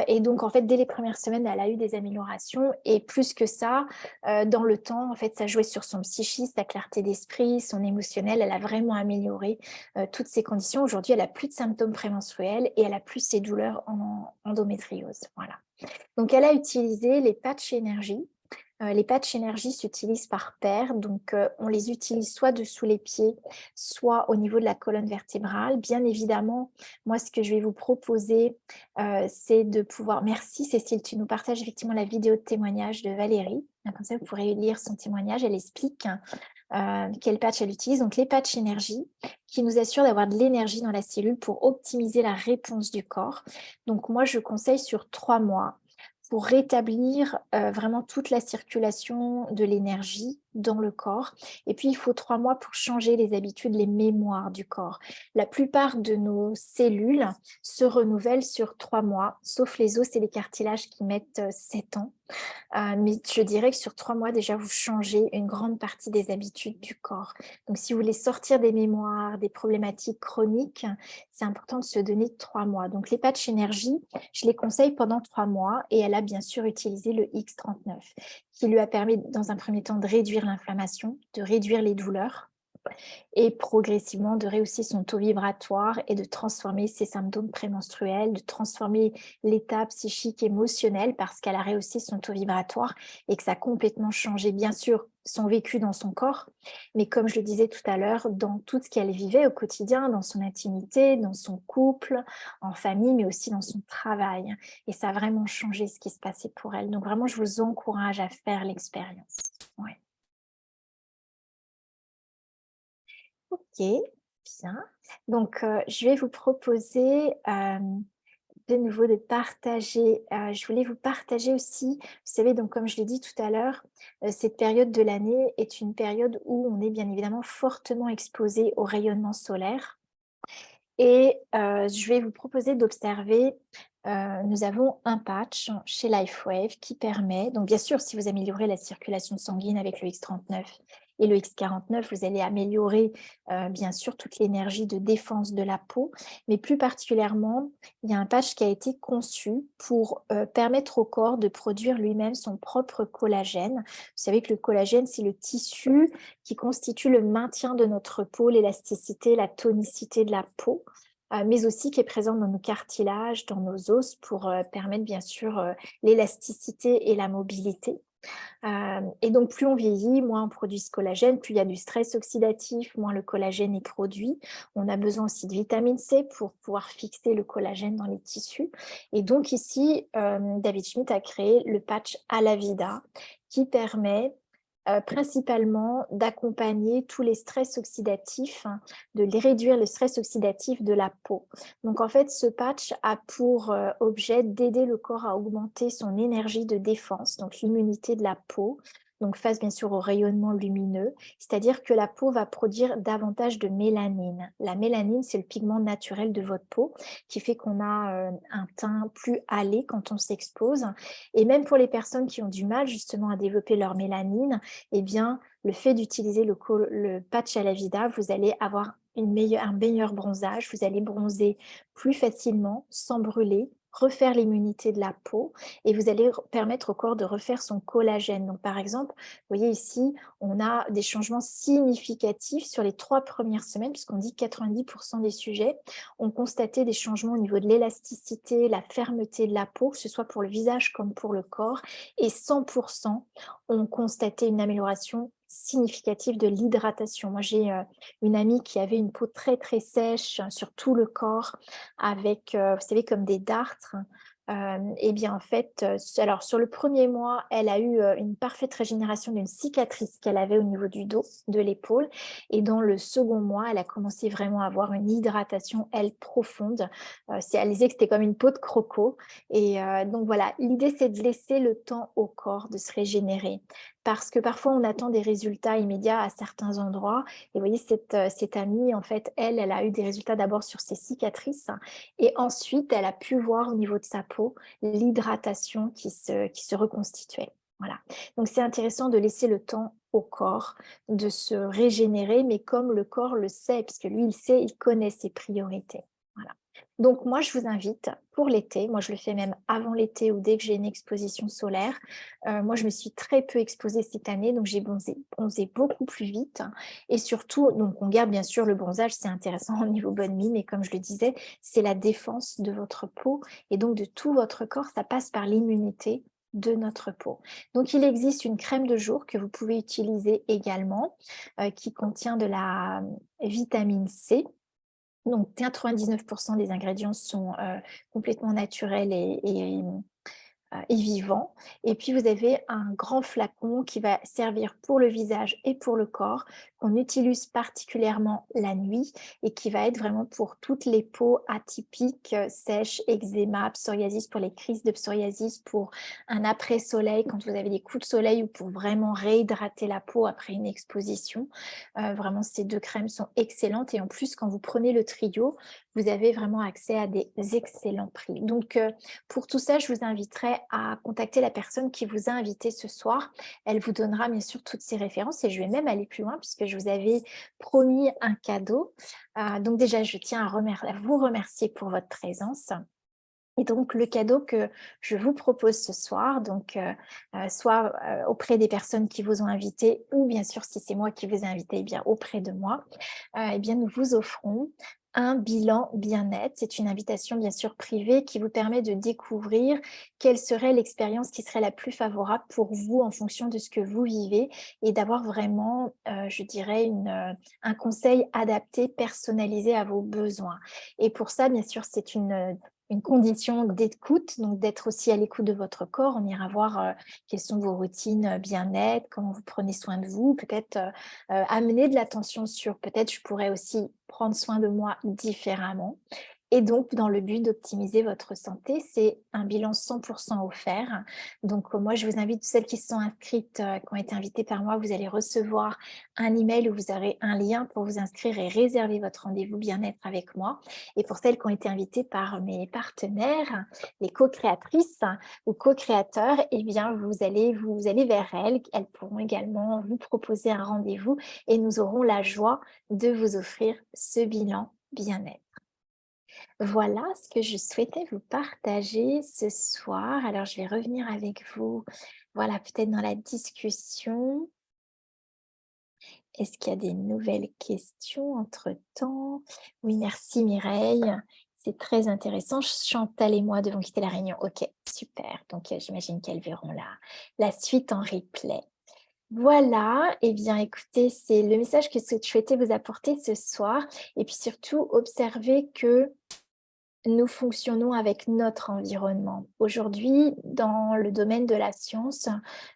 et donc en fait, dès les premières semaines, elle a eu des améliorations et plus que ça, dans le temps, en fait, ça jouait sur son psychisme, sa clarté d'esprit, son émotionnel. Elle a vraiment amélioré toutes ces conditions. Aujourd'hui, elle a plus de symptômes prémenstruels et elle a plus ses douleurs en endométriose. Voilà. Donc, elle a utilisé les patchs énergie. Les patchs énergie s'utilisent par paire, donc on les utilise soit dessous les pieds, soit au niveau de la colonne vertébrale. Bien évidemment, moi, ce que je vais vous proposer, c'est de pouvoir merci Cécile, tu nous partages effectivement la vidéo de témoignage de Valérie. Comme ça, vous pourrez lire son témoignage. Elle explique, quel patch elle utilise. Donc les patchs énergie qui nous assurent d'avoir de l'énergie dans la cellule pour optimiser la réponse du corps. Donc moi, je conseille sur 3 mois pour rétablir, vraiment toute la circulation de l'énergie dans le corps et puis il faut 3 mois pour changer les habitudes, les mémoires du corps. La plupart de nos cellules se renouvellent sur 3 mois, sauf les os et les cartilages qui mettent, 7 ans. Mais je dirais que sur 3 mois déjà, vous changez une grande partie des habitudes du corps. Donc si vous voulez sortir des mémoires, des problématiques chroniques, c'est important de se donner 3 mois. Donc les patchs énergie, je les conseille pendant 3 mois et elle a bien sûr utilisé le X39 qui lui a permis dans un premier temps de réduire l'inflammation, de réduire les douleurs et progressivement de rehausser son taux vibratoire et de transformer ses symptômes prémenstruels, de transformer l'état psychique émotionnel parce qu'elle a rehaussé son taux vibratoire et que ça a complètement changé, bien sûr, son vécu dans son corps, mais comme je le disais tout à l'heure, dans tout ce qu'elle vivait au quotidien, dans son intimité, dans son couple, en famille, mais aussi dans son travail. Et ça a vraiment changé ce qui se passait pour elle. Donc vraiment, je vous encourage à faire l'expérience. Ouais. OK, bien. Donc, je vais vous proposer, de nouveau de partager, je voulais vous partager aussi, vous savez, donc comme je l'ai dit tout à l'heure, cette période de l'année est une période où on est bien évidemment fortement exposé au rayonnement solaire et je vais vous proposer d'observer, nous avons un patch chez LifeWave qui permet donc bien sûr, si vous améliorez la circulation sanguine avec le X39 et le X49, vous allez améliorer, bien sûr toute l'énergie de défense de la peau. Mais plus particulièrement, il y a un patch qui a été conçu pour, permettre au corps de produire lui-même son propre collagène. Vous savez que le collagène, c'est le tissu qui constitue le maintien de notre peau, l'élasticité, la tonicité de la peau, mais aussi qui est présent dans nos cartilages, dans nos os pour, permettre bien sûr, l'élasticité et la mobilité. Et donc plus on vieillit, moins on produit ce collagène, plus il y a du stress oxydatif, moins le collagène est produit. On a besoin aussi de vitamine C pour pouvoir fixer le collagène dans les tissus. Et donc ici, David Schmidt a créé le patch Alavida qui permet, principalement d'accompagner tous les stress oxydatifs, hein, de les réduire le stress oxydatif de la peau. Donc en fait, ce patch a pour, objet d'aider le corps à augmenter son énergie de défense, donc l'immunité de la peau, donc face bien sûr au rayonnement lumineux, c'est-à-dire que la peau va produire davantage de mélanine. La mélanine, c'est le pigment naturel de votre peau qui fait qu'on a, un teint plus hâlé quand on s'expose et même pour les personnes qui ont du mal justement à développer leur mélanine, eh bien, le fait d'utiliser le patch à la vida, vous allez avoir un meilleur bronzage, vous allez bronzer plus facilement, sans brûler, refaire l'immunité de la peau et vous allez permettre au corps de refaire son collagène. Donc, par exemple, vous voyez ici, on a des changements significatifs sur les 3 premières semaines, puisqu'on dit que 90% des sujets ont constaté des changements au niveau de l'élasticité, la fermeté de la peau, que ce soit pour le visage comme pour le corps, et 100% ont constaté une amélioration significative de l'hydratation. Moi, j'ai une amie qui avait une peau très, très sèche sur tout le corps avec, vous savez, comme des dartres. Et bien, en fait, alors sur le premier mois, elle a eu, une parfaite régénération d'une cicatrice qu'elle avait au niveau du dos, de l'épaule et dans le second mois, elle a commencé vraiment à avoir une hydratation, elle, profonde. Elle disait que c'était comme une peau de croco et donc voilà, l'idée, c'est de laisser le temps au corps de se régénérer. Parce que parfois, on attend des résultats immédiats à certains endroits et vous voyez cette amie, en fait, elle a eu des résultats d'abord sur ses cicatrices et ensuite, elle a pu voir au niveau de sa peau l'hydratation qui se reconstituait. Voilà. Donc c'est intéressant de laisser le temps au corps de se régénérer, mais comme le corps le sait, puisque lui, il sait, il connaît ses priorités. Voilà. Donc moi, je vous invite pour l'été, moi je le fais même avant l'été ou dès que j'ai une exposition solaire. Moi, je me suis très peu exposée cette année, donc j'ai bronzé beaucoup plus vite. Et surtout, donc on garde bien sûr le bronzage, c'est intéressant au niveau bonne mine, et comme je le disais, c'est la défense de votre peau et donc de tout votre corps, ça passe par l'immunité de notre peau. Donc il existe une crème de jour que vous pouvez utiliser également, qui contient de la vitamine C. Donc 99% des ingrédients sont, complètement naturels et vivant. Et puis vous avez un grand flacon qui va servir pour le visage et pour le corps, qu'on utilise particulièrement la nuit et qui va être vraiment pour toutes les peaux atypiques, sèches, eczéma, psoriasis, pour les crises de psoriasis, pour un après-soleil quand vous avez des coups de soleil ou pour vraiment réhydrater la peau après une exposition. Vraiment ces 2 crèmes sont excellentes et en plus quand vous prenez le trio, vous avez vraiment accès à des excellents prix. Donc, pour tout ça, je vous inviterai à contacter la personne qui vous a invité ce soir. Elle vous donnera bien sûr toutes ces références et je vais même aller plus loin puisque je vous avais promis un cadeau. Donc déjà, je tiens à vous remercier pour votre présence. Et donc le cadeau que je vous propose ce soir, donc soit, auprès des personnes qui vous ont invité ou bien sûr si c'est moi qui vous ai invité, eh bien auprès de moi, eh bien nous vous offrons un bilan bien-être. C'est une invitation bien sûr privée qui vous permet de découvrir quelle serait l'expérience qui serait la plus favorable pour vous en fonction de ce que vous vivez et d'avoir vraiment, je dirais un conseil adapté, personnalisé à vos besoins. Et pour ça, bien sûr, c'est une condition d'écoute, donc d'être aussi à l'écoute de votre corps. On ira voir, quelles sont vos routines, bien-être, comment vous prenez soin de vous, peut-être, amener de l'attention sur peut-être je pourrais aussi prendre soin de moi différemment Et donc, dans le but d'optimiser votre santé, c'est un bilan 100% offert. Donc, moi, je vous invite, celles qui se sont inscrites, qui ont été invitées par moi, vous allez recevoir un email où vous aurez un lien pour vous inscrire et réserver votre rendez-vous bien-être avec moi. Et pour celles qui ont été invitées par mes partenaires, les co-créatrices ou co-créateurs, eh bien, vous allez vers elles. Elles pourront également vous proposer un rendez-vous et nous aurons la joie de vous offrir ce bilan bien-être. Voilà ce que je souhaitais vous partager ce soir. Alors, je vais revenir avec vous, voilà, peut-être dans la discussion. Est-ce qu'il y a des nouvelles questions entre-temps? Oui, merci Mireille. C'est très intéressant. Chantal et moi devons quitter la réunion. Ok, super. Donc, j'imagine qu'elles verront la suite en replay. Voilà, eh bien écoutez, c'est le message que je souhaitais vous apporter ce soir. Et puis surtout, observez que nous fonctionnons avec notre environnement. Aujourd'hui, dans le domaine de la science,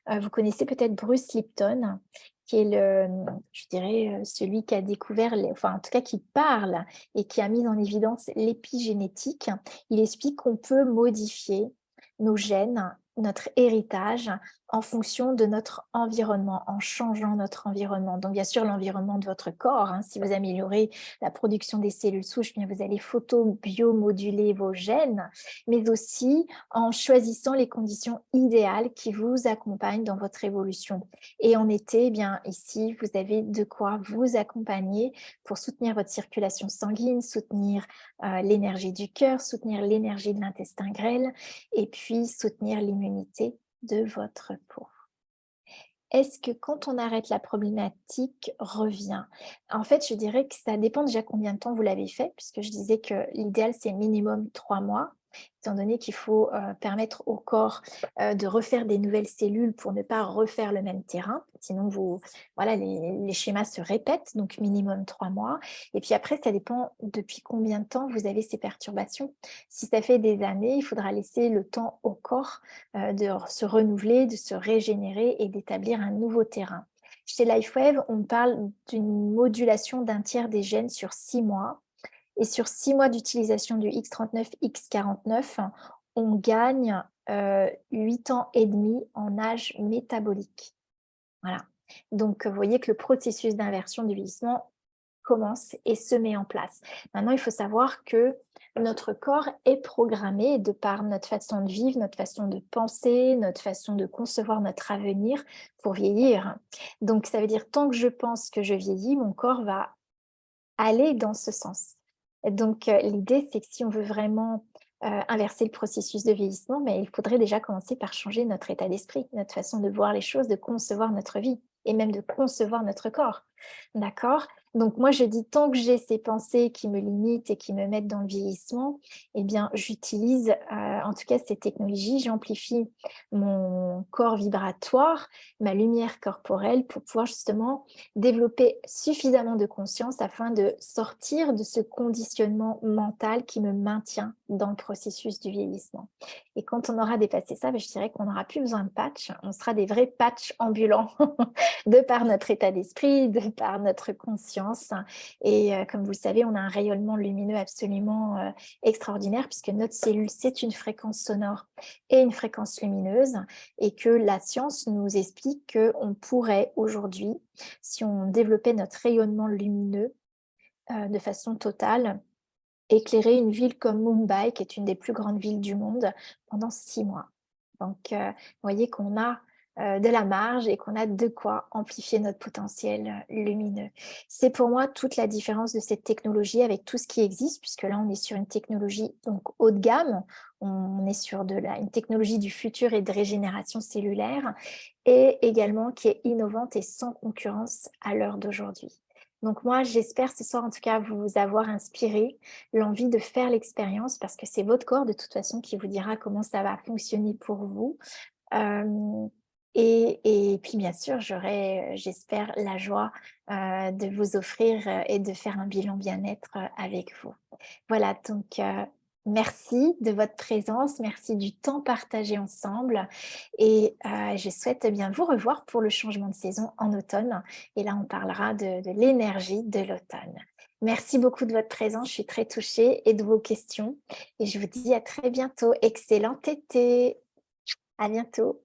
vous connaissez peut-être Bruce Lipton, qui est je dirais, celui qui a découvert, enfin en tout cas qui parle et qui a mis en évidence l'épigénétique. Il explique qu'on peut modifier nos gènes, notre héritage, en fonction de notre environnement, en changeant notre environnement. Donc bien sûr, l'environnement de votre corps, hein, si vous améliorez la production des cellules souches, bien vous allez photo-biomoduler vos gènes, mais aussi en choisissant les conditions idéales qui vous accompagnent dans votre évolution. Et en été, bien ici, vous avez de quoi vous accompagner pour soutenir votre circulation sanguine, soutenir l'énergie du cœur, soutenir l'énergie de l'intestin grêle et puis soutenir l'immunité de votre peau. Est-ce que quand on arrête, la problématique revient? En fait, je dirais que ça dépend déjà combien de temps vous l'avez fait, puisque je disais que l'idéal, c'est minimum 3 mois, étant donné qu'il faut permettre au corps de refaire des nouvelles cellules pour ne pas refaire le même terrain. Sinon, voilà, les schémas se répètent, donc minimum 3 mois. Et puis après, ça dépend depuis combien de temps vous avez ces perturbations. Si ça fait des années, il faudra laisser le temps au corps de se renouveler, de se régénérer et d'établir un nouveau terrain. Chez LifeWave, on parle d'une modulation d'un tiers des gènes sur 6 mois. Et sur 6 mois d'utilisation du X39, X49, on gagne 8 ans et demi en âge métabolique. Voilà. Donc, vous voyez que le processus d'inversion du vieillissement commence et se met en place. Maintenant, il faut savoir que notre corps est programmé de par notre façon de vivre, notre façon de penser, notre façon de concevoir notre avenir pour vieillir. Donc, ça veut dire tant que je pense que je vieillis, mon corps va aller dans ce sens. Donc, l'idée, c'est que si on veut vraiment inverser le processus de vieillissement, mais il faudrait déjà commencer par changer notre état d'esprit, notre façon de voir les choses, de concevoir notre vie et même de concevoir notre corps. D'accord? Donc moi, je dis tant que j'ai ces pensées qui me limitent et qui me mettent dans le vieillissement, eh bien, j'utilise en tout cas ces technologies, j'amplifie mon corps vibratoire, ma lumière corporelle pour pouvoir justement développer suffisamment de conscience afin de sortir de ce conditionnement mental qui me maintient dans le processus du vieillissement. Et quand on aura dépassé ça, je dirais qu'on n'aura plus besoin de patch, on sera des vrais patchs ambulants de par notre état d'esprit, de par notre conscience. Et comme vous le savez, on a un rayonnement lumineux absolument extraordinaire puisque notre cellule, c'est une fréquence sonore et une fréquence lumineuse et que la science nous explique qu'on pourrait aujourd'hui, si on développait notre rayonnement lumineux de façon totale, éclairer une ville comme Mumbai, qui est une des plus grandes villes du monde, pendant 6 mois. Donc, vous voyez qu'on a de la marge et qu'on a de quoi amplifier notre potentiel lumineux. C'est pour moi toute la différence de cette technologie avec tout ce qui existe, puisque là, on est sur une technologie donc haut de gamme, on est sur une technologie du futur et de régénération cellulaire, et également qui est innovante et sans concurrence à l'heure d'aujourd'hui. Donc moi, j'espère ce soir en tout cas vous avoir inspiré l'envie de faire l'expérience parce que c'est votre corps de toute façon qui vous dira comment ça va fonctionner pour vous. Euh, et puis bien sûr, j'aurai, j'espère, la joie de vous offrir et de faire un bilan bien-être avec vous. Voilà, donc Merci de votre présence, merci du temps partagé ensemble et je souhaite bien vous revoir pour le changement de saison en automne et là on parlera de l'énergie de l'automne. Merci beaucoup de votre présence, je suis très touchée et de vos questions et je vous dis à très bientôt. Excellent été! À bientôt.